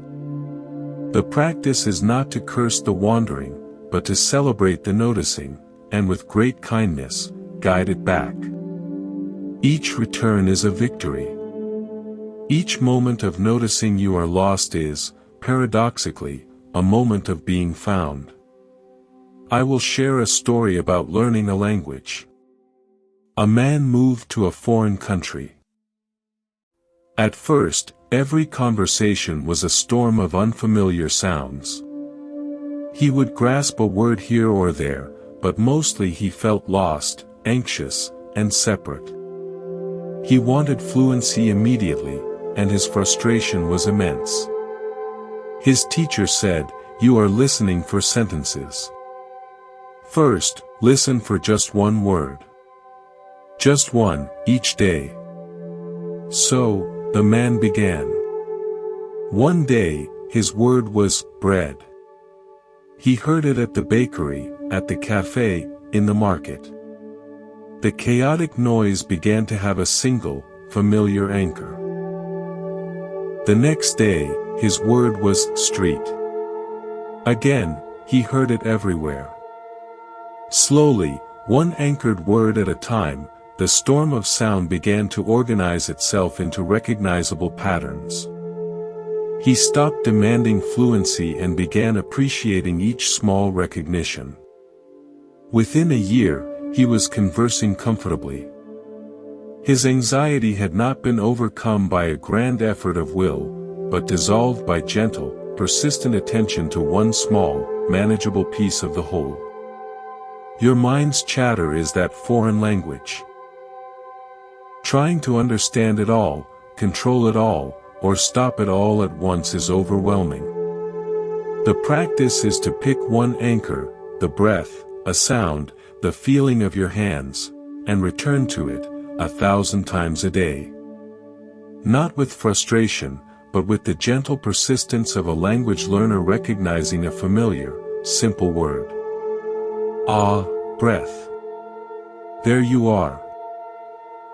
The practice is not to curse the wandering, but to celebrate the noticing, and with great kindness, guide it back. Each return is a victory. Each moment of noticing you are lost is, paradoxically, a moment of being found. I will share a story about learning a language. A man moved to a foreign country. At first, every conversation was a storm of unfamiliar sounds. He would grasp a word here or there, but mostly he felt lost, anxious, and separate. He wanted fluency immediately, and his frustration was immense. His teacher said, "You are listening for sentences. First, listen for just one word. Just one, each day." So, the man began. One day, his word was, bread. He heard it at the bakery, at the cafe, in the market. The chaotic noise began to have a single, familiar anchor. The next day, his word was, street. Again, he heard it everywhere. Slowly, one anchored word at a time, the storm of sound began to organize itself into recognizable patterns. He stopped demanding fluency and began appreciating each small recognition. Within a year, he was conversing comfortably. His anxiety had not been overcome by a grand effort of will, but dissolved by gentle, persistent attention to one small, manageable piece of the whole. Your mind's chatter is that foreign language. Trying to understand it all, control it all, or stop it all at once is overwhelming. The practice is to pick one anchor, the breath, a sound, the feeling of your hands, and return to it, 1,000 times a day. Not with frustration, but with the gentle persistence of a language learner recognizing a familiar, simple word. Ah, breath. There you are.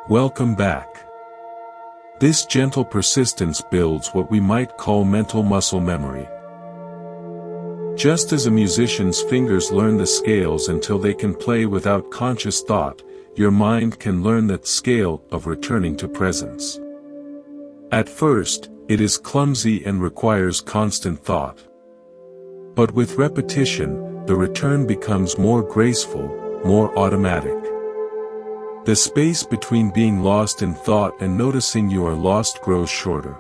Welcome back. This gentle persistence builds what we might call mental muscle memory. Just as a musician's fingers learn the scales until they can play without conscious thought, your mind can learn that scale of returning to presence. At first, it is clumsy and requires constant thought. But with repetition, the return becomes more graceful, more automatic. The space between being lost in thought and noticing you are lost grows shorter.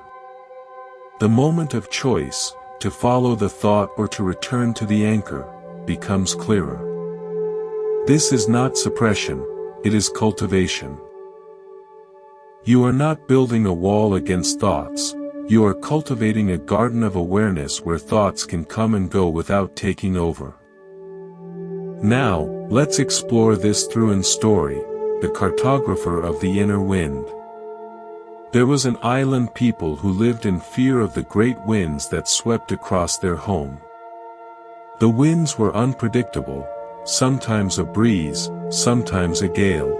The moment of choice, to follow the thought or to return to the anchor, becomes clearer. This is not suppression, it is cultivation. You are not building a wall against thoughts, you are cultivating a garden of awareness where thoughts can come and go without taking over. Now, let's explore this through an story, the cartographer of the inner wind. There was an island people who lived in fear of the great winds that swept across their home. The winds were unpredictable, sometimes a breeze, sometimes a gale.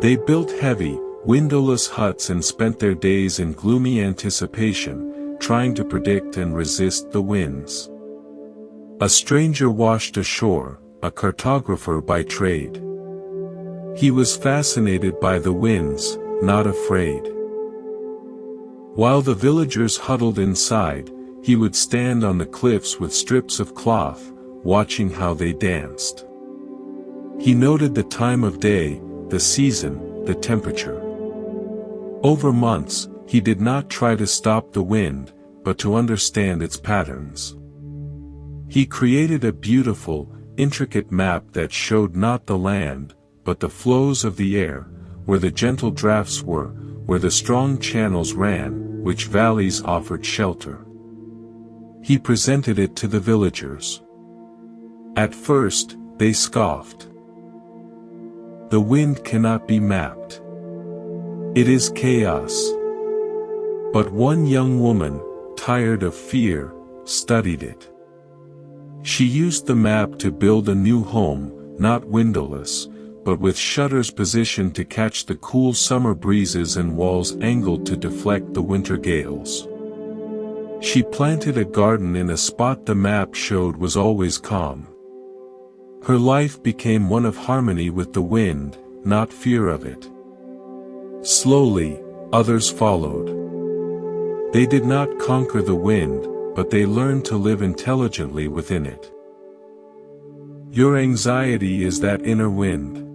They built heavy, windowless huts and spent their days in gloomy anticipation, trying to predict and resist the winds. A stranger washed ashore, a cartographer by trade. He was fascinated by the winds, not afraid. While the villagers huddled inside, he would stand on the cliffs with strips of cloth, watching how they danced. He noted the time of day, the season, the temperature. Over months, he did not try to stop the wind, but to understand its patterns. He created a beautiful, intricate map that showed not the land, but the flows of the air, where the gentle drafts were, where the strong channels ran, which valleys offered shelter. He presented it to the villagers. At first, they scoffed. The wind cannot be mapped. It is chaos. But one young woman, tired of fear, studied it. She used the map to build a new home, not windowless, but with shutters positioned to catch the cool summer breezes and walls angled to deflect the winter gales. She planted a garden in a spot the map showed was always calm. Her life became one of harmony with the wind, not fear of it. Slowly, others followed. They did not conquer the wind, but they learned to live intelligently within it. Your anxiety is that inner wind.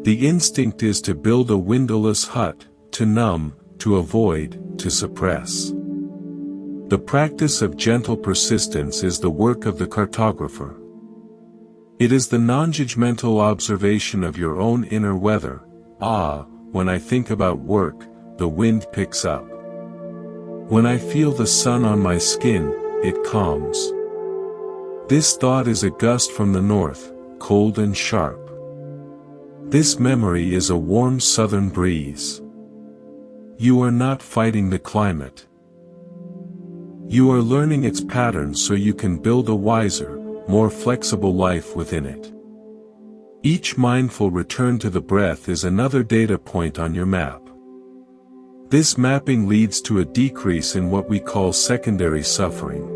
The instinct is to build a windowless hut, to numb, to avoid, to suppress. The practice of gentle persistence is the work of the cartographer. It is the non-judgmental observation of your own inner weather. Ah, when I think about work, the wind picks up. When I feel the sun on my skin, it calms. This thought is a gust from the north, cold and sharp. This memory is a warm southern breeze. You are not fighting the climate. You are learning its patterns so you can build a wiser, more flexible life within it. Each mindful return to the breath is another data point on your map. This mapping leads to a decrease in what we call secondary suffering.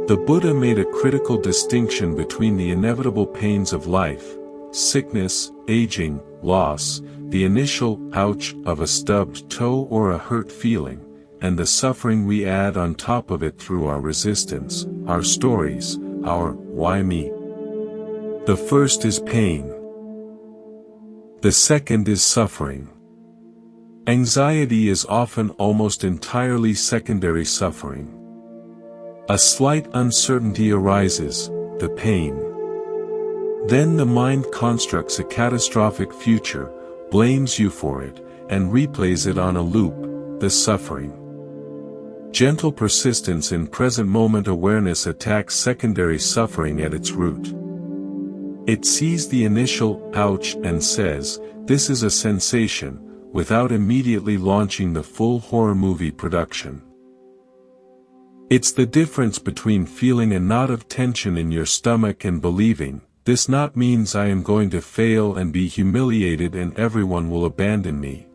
The Buddha made a critical distinction between the inevitable pains of life, sickness, aging, loss, the initial ouch of a stubbed toe or a hurt feeling, and the suffering we add on top of it through our resistance, our stories, our why me. The first is pain. The second is suffering. Anxiety is often almost entirely secondary suffering. A slight uncertainty arises, the pain. Then the mind constructs a catastrophic future, blames you for it, and replays it on a loop, the suffering. Gentle persistence in present moment awareness attacks secondary suffering at its root. It sees the initial ouch and says, "This is a sensation," without immediately launching the full horror movie production. It's the difference between feeling a knot of tension in your stomach and believing, "This knot means I am going to fail and be humiliated and everyone will abandon me."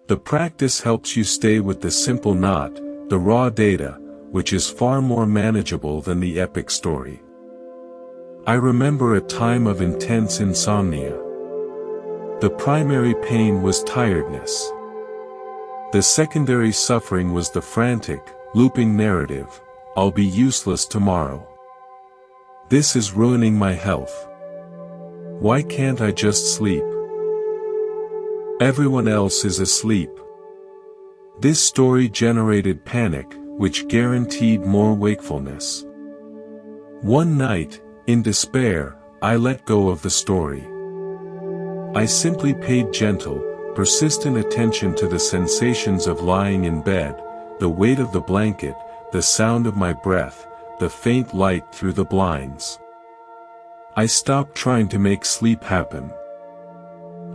The practice helps you stay with the simple knot, the raw data, which is far more manageable than the epic story. I remember a time of intense insomnia. The primary pain was tiredness. The secondary suffering was the frantic, looping narrative, "I'll be useless tomorrow. This is ruining my health. Why can't I just sleep? Everyone else is asleep." This story generated panic, which guaranteed more wakefulness. One night, in despair, I let go of the story. I simply paid gentle, persistent attention to the sensations of lying in bed, the weight of the blanket, the sound of my breath, the faint light through the blinds. I stopped trying to make sleep happen.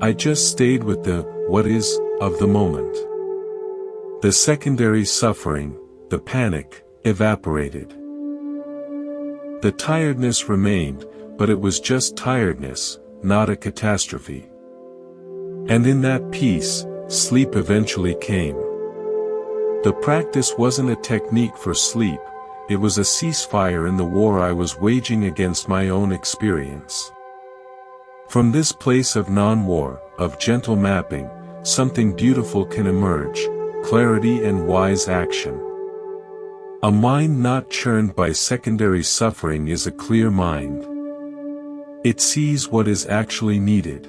I just stayed with the what is of the moment. The secondary suffering, the panic, evaporated. The tiredness remained, but it was just tiredness, not a catastrophe. And in that peace, sleep eventually came. The practice wasn't a technique for sleep, it was a ceasefire in the war I was waging against my own experience. From this place of non-war, of gentle mapping, something beautiful can emerge, clarity and wise action. A mind not churned by secondary suffering is a clear mind. It sees what is actually needed.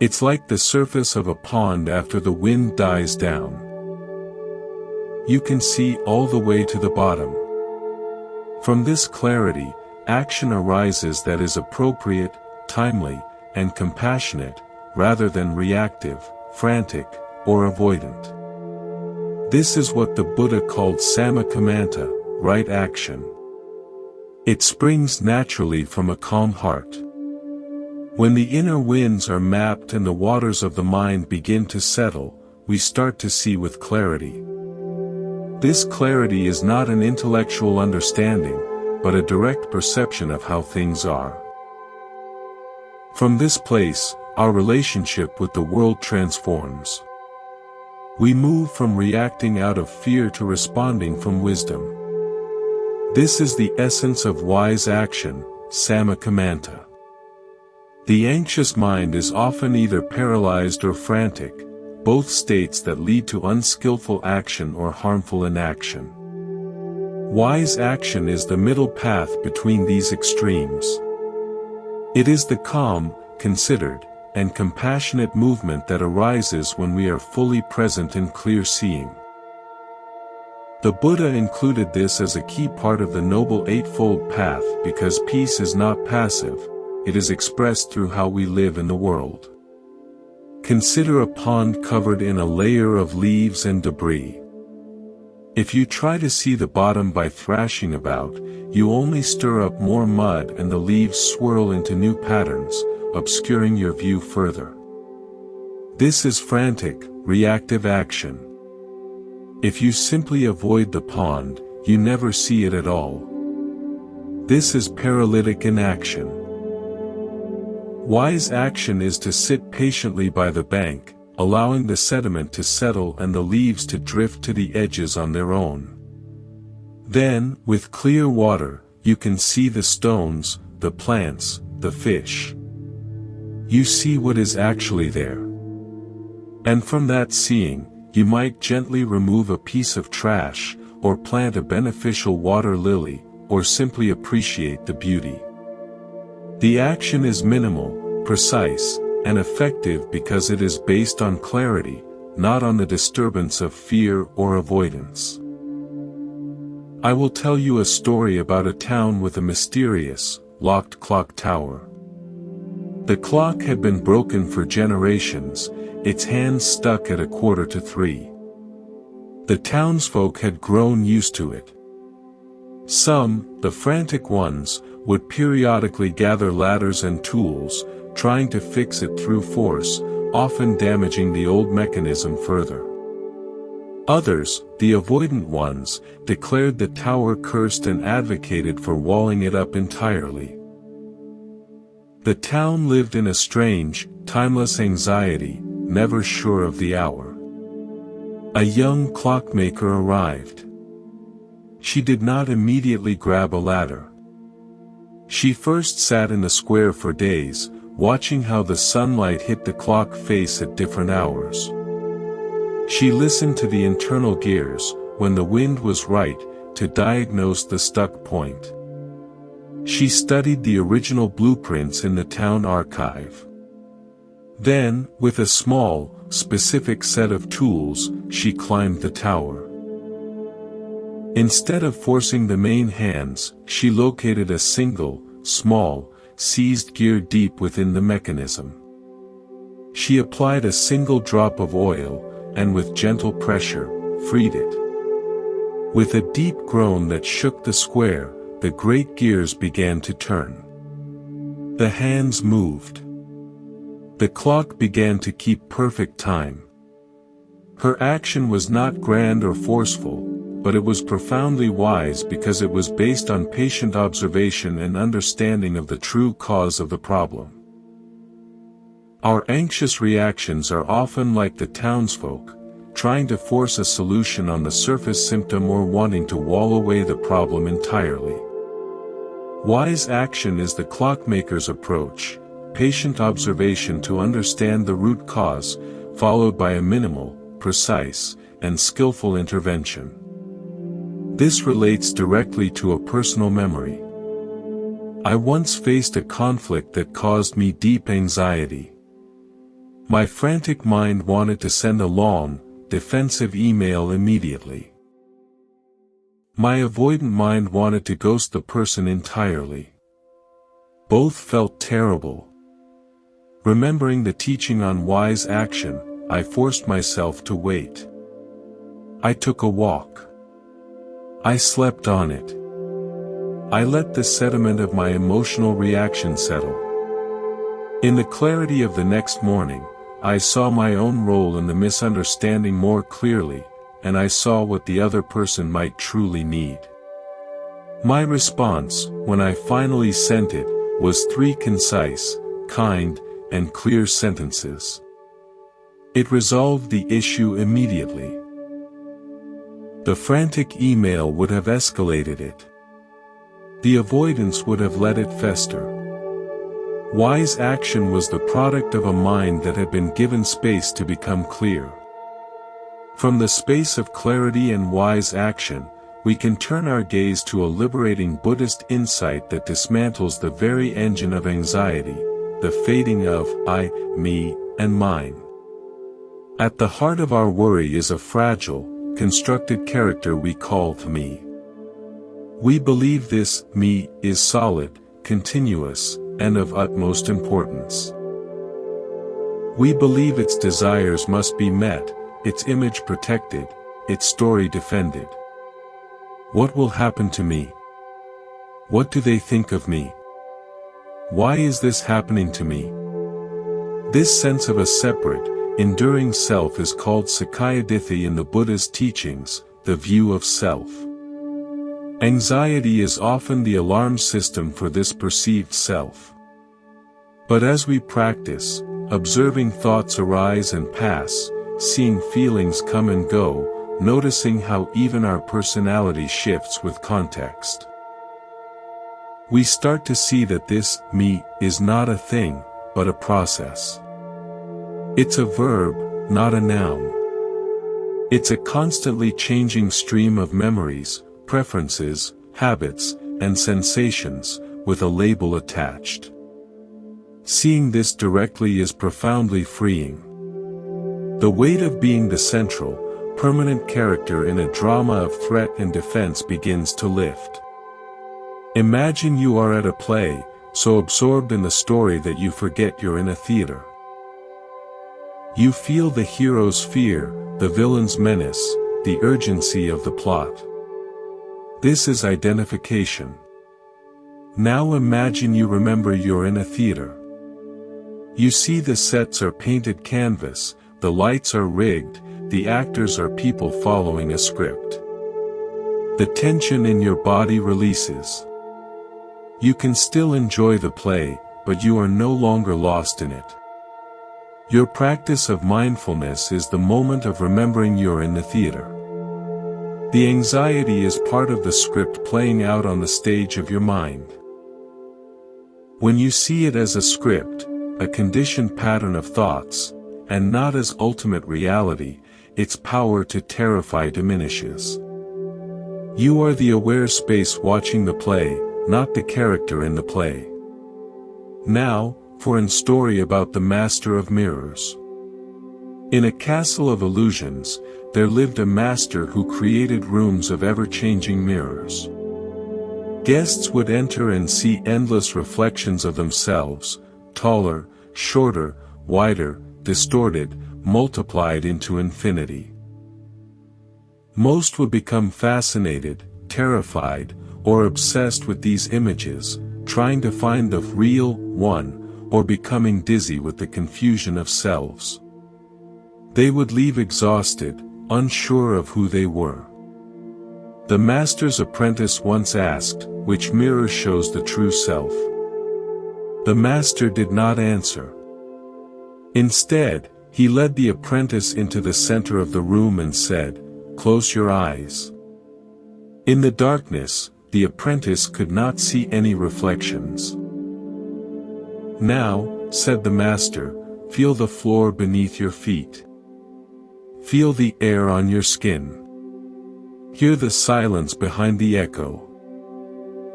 It's like the surface of a pond after the wind dies down. You can see all the way to the bottom. From this clarity, action arises that is appropriate, timely, and compassionate, rather than reactive, frantic, or avoidant. This is what the Buddha called sammakamanta, right action. It springs naturally from a calm heart. When the inner winds are mapped and the waters of the mind begin to settle, we start to see with clarity. This clarity is not an intellectual understanding, but a direct perception of how things are. From this place, our relationship with the world transforms. We move from reacting out of fear to responding from wisdom. This is the essence of wise action, sammakamanta. The anxious mind is often either paralyzed or frantic, both states that lead to unskillful action or harmful inaction. Wise action is the middle path between these extremes. It is the calm, considered, and compassionate movement that arises when we are fully present and clear-seeing. The Buddha included this as a key part of the Noble Eightfold Path because peace is not passive, it is expressed through how we live in the world. Consider a pond covered in a layer of leaves and debris. If you try to see the bottom by thrashing about, you only stir up more mud and the leaves swirl into new patterns, obscuring your view further. This is frantic, reactive action. If you simply avoid the pond, you never see it at all. This is paralytic inaction. Wise action is to sit patiently by the bank, allowing the sediment to settle and the leaves to drift to the edges on their own. Then, with clear water, you can see the stones, the plants, the fish. You see what is actually there. And from that seeing, you might gently remove a piece of trash, or plant a beneficial water lily, or simply appreciate the beauty. The action is minimal, precise, and effective because it is based on clarity, not on the disturbance of fear or avoidance. I will tell you a story about a town with a mysterious, locked clock tower. The clock had been broken for generations, its hands stuck at 2:45. The townsfolk had grown used to it. Some, the frantic ones, would periodically gather ladders and tools, trying to fix it through force, often damaging the old mechanism further. Others, the avoidant ones, declared the tower cursed and advocated for walling it up entirely. The town lived in a strange, timeless anxiety, never sure of the hour. A young clockmaker arrived. She did not immediately grab a ladder. She first sat in the square for days, watching how the sunlight hit the clock face at different hours. She listened to the internal gears, when the wind was right, to diagnose the stuck point. She studied the original blueprints in the town archive. Then, with a small, specific set of tools, she climbed the tower. Instead of forcing the main hands, she located a single, small, seized gear deep within the mechanism. She applied a single drop of oil, and with gentle pressure, freed it. With a deep groan that shook the square, the great gears began to turn. The hands moved. The clock began to keep perfect time. Her action was not grand or forceful, but it was profoundly wise because it was based on patient observation and understanding of the true cause of the problem. Our anxious reactions are often like the townsfolk, trying to force a solution on the surface symptom or wanting to wall away the problem entirely. Wise action is the clockmaker's approach, patient observation to understand the root cause, followed by a minimal, precise, and skillful intervention. This relates directly to a personal memory. I once faced a conflict that caused me deep anxiety. My frantic mind wanted to send a long, defensive email immediately. My avoidant mind wanted to ghost the person entirely. Both felt terrible. Remembering the teaching on wise action, I forced myself to wait. I took a walk. I slept on it. I let the sediment of my emotional reaction settle. In the clarity of the next morning, I saw my own role in the misunderstanding more clearly, and I saw what the other person might truly need. My response, when I finally sent it, was 3 concise, kind, and clear sentences. It resolved the issue immediately. The frantic email would have escalated it. The avoidance would have let it fester. Wise action was the product of a mind that had been given space to become clear. From the space of clarity and wise action, we can turn our gaze to a liberating Buddhist insight that dismantles the very engine of anxiety, the fading of I, me, and mine. At the heart of our worry is a fragile, constructed character we call me. We believe this me is solid, continuous, and of utmost importance. We believe its desires must be met, its image protected, its story defended. What will happen to me? What do they think of me? Why is this happening to me? This sense of a separate, enduring self is called curated in the Buddha's teachings, the view of self. Anxiety is often the alarm system for this perceived self. But as we practice, observing thoughts arise and pass, seeing feelings come and go, noticing how even our personality shifts with context, we start to see that this me is not a thing, but a process. It's a verb, not a noun. It's a constantly changing stream of memories, preferences, habits, and sensations, with a label attached. Seeing this directly is profoundly freeing. The weight of being the central, permanent character in a drama of threat and defense begins to lift. Imagine you are at a play, so absorbed in the story that you forget you're in a theater. You feel the hero's fear, the villain's menace, the urgency of the plot. This is identification. Now imagine you remember you're in a theater. You see the sets are painted canvas, the lights are rigged, the actors are people following a script. The tension in your body releases. You can still enjoy the play, but you are no longer lost in it. Your practice of mindfulness is the moment of remembering you're in the theater. The anxiety is part of the script playing out on the stage of your mind. When you see it as a script, a conditioned pattern of thoughts, and not as ultimate reality, its power to terrify diminishes. You are the aware space watching the play, not the character in the play. Now, for a story about the Master of Mirrors. In a castle of illusions, there lived a master who created rooms of ever-changing mirrors. Guests would enter and see endless reflections of themselves, taller, shorter, wider, distorted, multiplied into infinity. Most would become fascinated, terrified, or obsessed with these images, trying to find the real one, or becoming dizzy with the confusion of selves. They would leave exhausted, unsure of who they were. The master's apprentice once asked, "Which mirror shows the true self?" The master did not answer. Instead, he led the apprentice into the center of the room and said, "Close your eyes." In the darkness, the apprentice could not see any reflections. "Now," said the master, "feel the floor beneath your feet. Feel the air on your skin. Hear the silence behind the echo."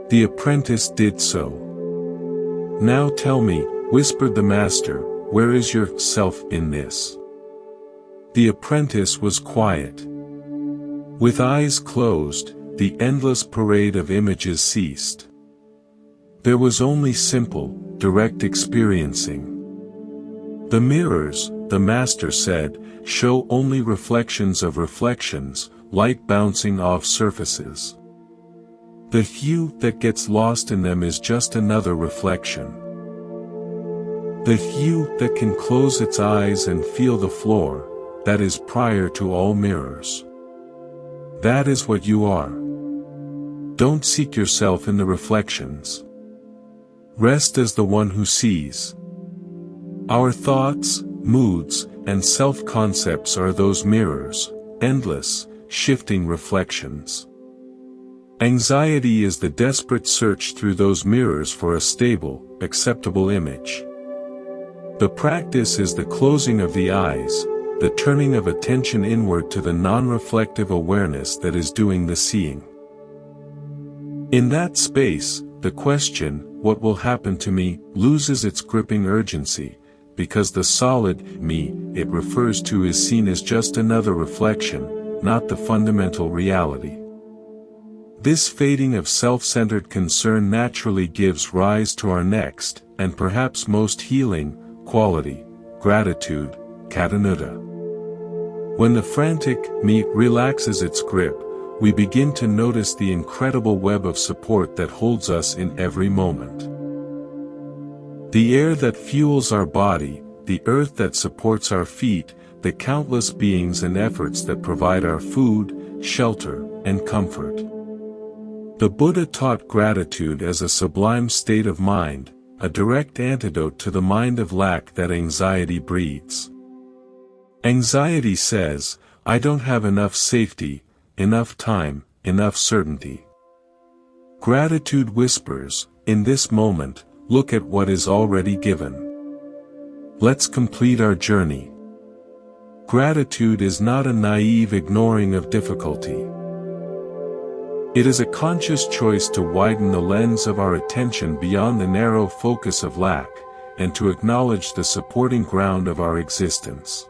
The apprentice did so. "Now tell me," whispered the master, "where is your self in this?" The apprentice was quiet. With eyes closed, the endless parade of images ceased. There was only simple, direct experiencing. "The mirrors," the master said, "show only reflections of reflections, light bouncing off surfaces. The hue that gets lost in them is just another reflection. The hue that can close its eyes and feel the floor, that is prior to all mirrors. That is what you are. Don't seek yourself in the reflections. Rest as the one who sees. Our thoughts, moods, and self-concepts are those mirrors, endless, shifting reflections. Anxiety is the desperate search through those mirrors for a stable, acceptable image. The practice is the closing of the eyes, the turning of attention inward to the non-reflective awareness that is doing the seeing. In that space, the question, "What will happen to me?" loses its gripping urgency, because the solid me it refers to is seen as just another reflection, not the fundamental reality. This fading of self-centered concern naturally gives rise to our next, and perhaps most healing, quality, gratitude, katanuta. When the frantic me relaxes its grip, we begin to notice the incredible web of support that holds us in every moment. The air that fuels our body, the earth that supports our feet, the countless beings and efforts that provide our food, shelter, and comfort. The Buddha taught gratitude as a sublime state of mind, a direct antidote to the mind of lack that anxiety breeds. Anxiety says, "I don't have enough safety, enough time, enough certainty." Gratitude whispers, "In this moment, look at what is already given. Let's complete our journey." Gratitude is not a naive ignoring of difficulty. It is a conscious choice to widen the lens of our attention beyond the narrow focus of lack, and to acknowledge the supporting ground of our existence.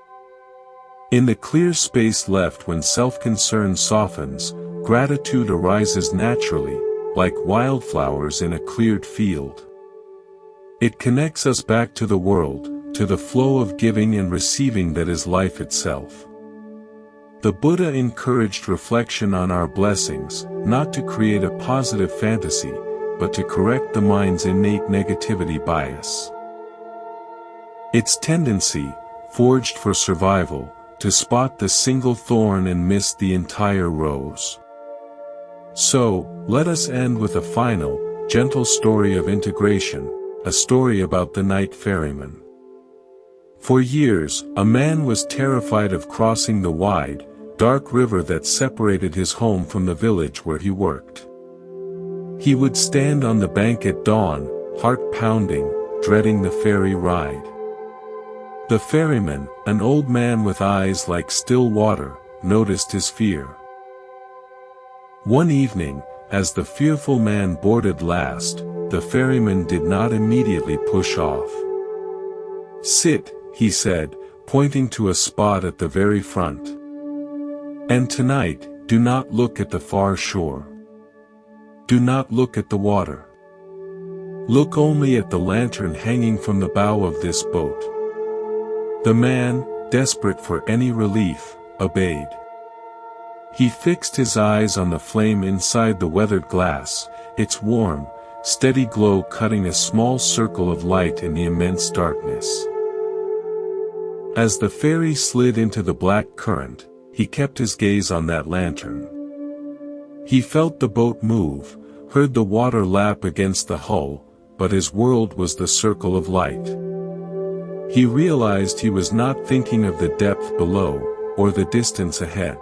In the clear space left when self-concern softens, gratitude arises naturally, like wildflowers in a cleared field. It connects us back to the world, to the flow of giving and receiving that is life itself. The Buddha encouraged reflection on our blessings, not to create a positive fantasy, but to correct the mind's innate negativity bias. Its tendency, forged for survival, to spot the single thorn and miss the entire rose. So, let us end with a final, gentle story of integration, a story about the night ferryman. For years, a man was terrified of crossing the wide, dark river that separated his home from the village where he worked. He would stand on the bank at dawn, heart pounding, dreading the ferry ride. The ferryman, an old man with eyes like still water, noticed his fear. One evening, as the fearful man boarded last, the ferryman did not immediately push off. "Sit," he said, pointing to a spot at the very front. "And tonight, do not look at the far shore. Do not look at the water. Look only at the lantern hanging from the bow of this boat." The man, desperate for any relief, obeyed. He fixed his eyes on the flame inside the weathered glass, its warm, steady glow cutting a small circle of light in the immense darkness. As the ferry slid into the black current, he kept his gaze on that lantern. He felt the boat move, heard the water lap against the hull, but his world was the circle of light. He realized he was not thinking of the depth below, or the distance ahead.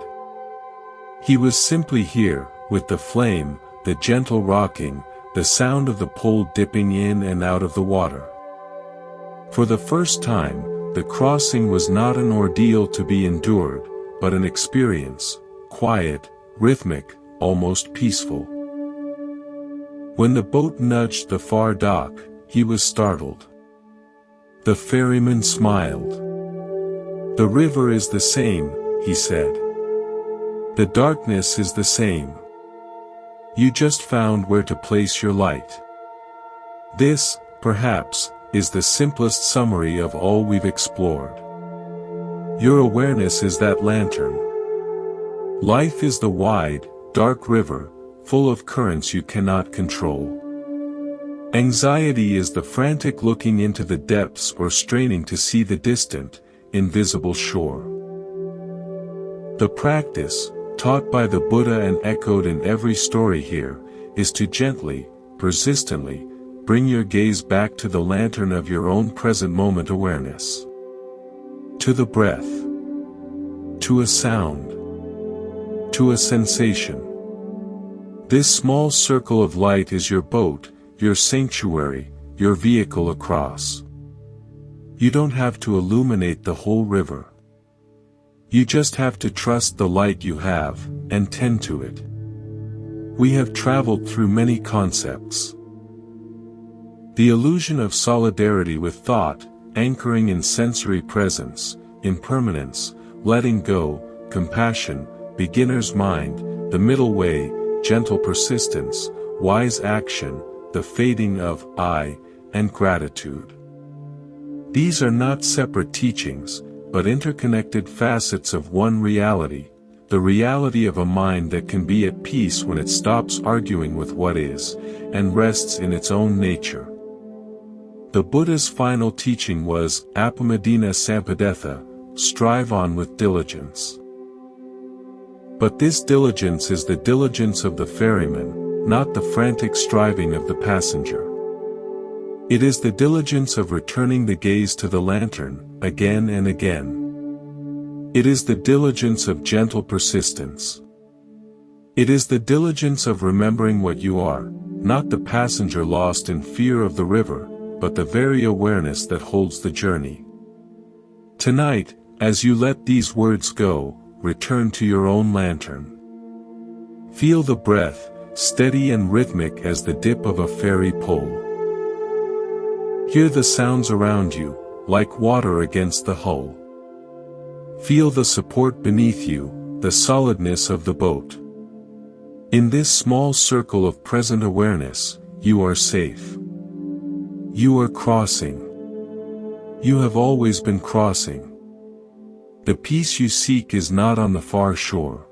He was simply here, with the flame, the gentle rocking, the sound of the pole dipping in and out of the water. For the first time, the crossing was not an ordeal to be endured, but an experience, quiet, rhythmic, almost peaceful. When the boat nudged the far dock, he was startled. The ferryman smiled. "The river is the same," he said. "The darkness is the same. You just found where to place your light. This, perhaps, is the simplest summary of all we've explored. Your awareness is that lantern. Life is the wide, dark river, full of currents you cannot control. Anxiety is the frantic looking into the depths or straining to see the distant, invisible shore. The practice, taught by the Buddha and echoed in every story here, is to gently, persistently, bring your gaze back to the lantern of your own present moment awareness. To the breath. To a sound. To a sensation. This small circle of light is your boat, your sanctuary, your vehicle across. You don't have to illuminate the whole river. You just have to trust the light you have, and tend to it. We have traveled through many concepts. The illusion of solidarity with thought, anchoring in sensory presence, impermanence, letting go, compassion, beginner's mind, the middle way, gentle persistence, wise action, the fading of I, and gratitude. These are not separate teachings, but interconnected facets of one reality, the reality of a mind that can be at peace when it stops arguing with what is, and rests in its own nature. The Buddha's final teaching was, Apamadina Sampadetha, strive on with diligence. But this diligence is the diligence of the ferryman, not the frantic striving of the passenger. It is the diligence of returning the gaze to the lantern, again and again. It is the diligence of gentle persistence. It is the diligence of remembering what you are, not the passenger lost in fear of the river, but the very awareness that holds the journey. Tonight, as you let these words go, return to your own lantern. Feel the breath, steady and rhythmic as the dip of a ferry pole. Hear the sounds around you, like water against the hull. Feel the support beneath you, the solidness of the boat. In this small circle of present awareness, you are safe. You are crossing. You have always been crossing. The peace you seek is not on the far shore.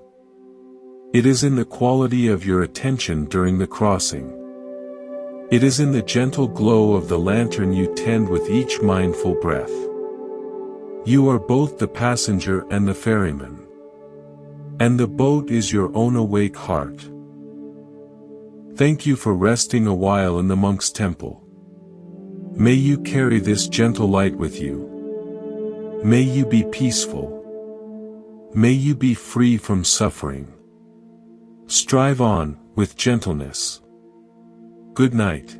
It is in the quality of your attention during the crossing. It is in the gentle glow of the lantern you tend with each mindful breath. You are both the passenger and the ferryman. And the boat is your own awake heart. Thank you for resting a while in the monk's temple. May you carry this gentle light with you. May you be peaceful. May you be free from suffering. Strive on, with gentleness. Good night.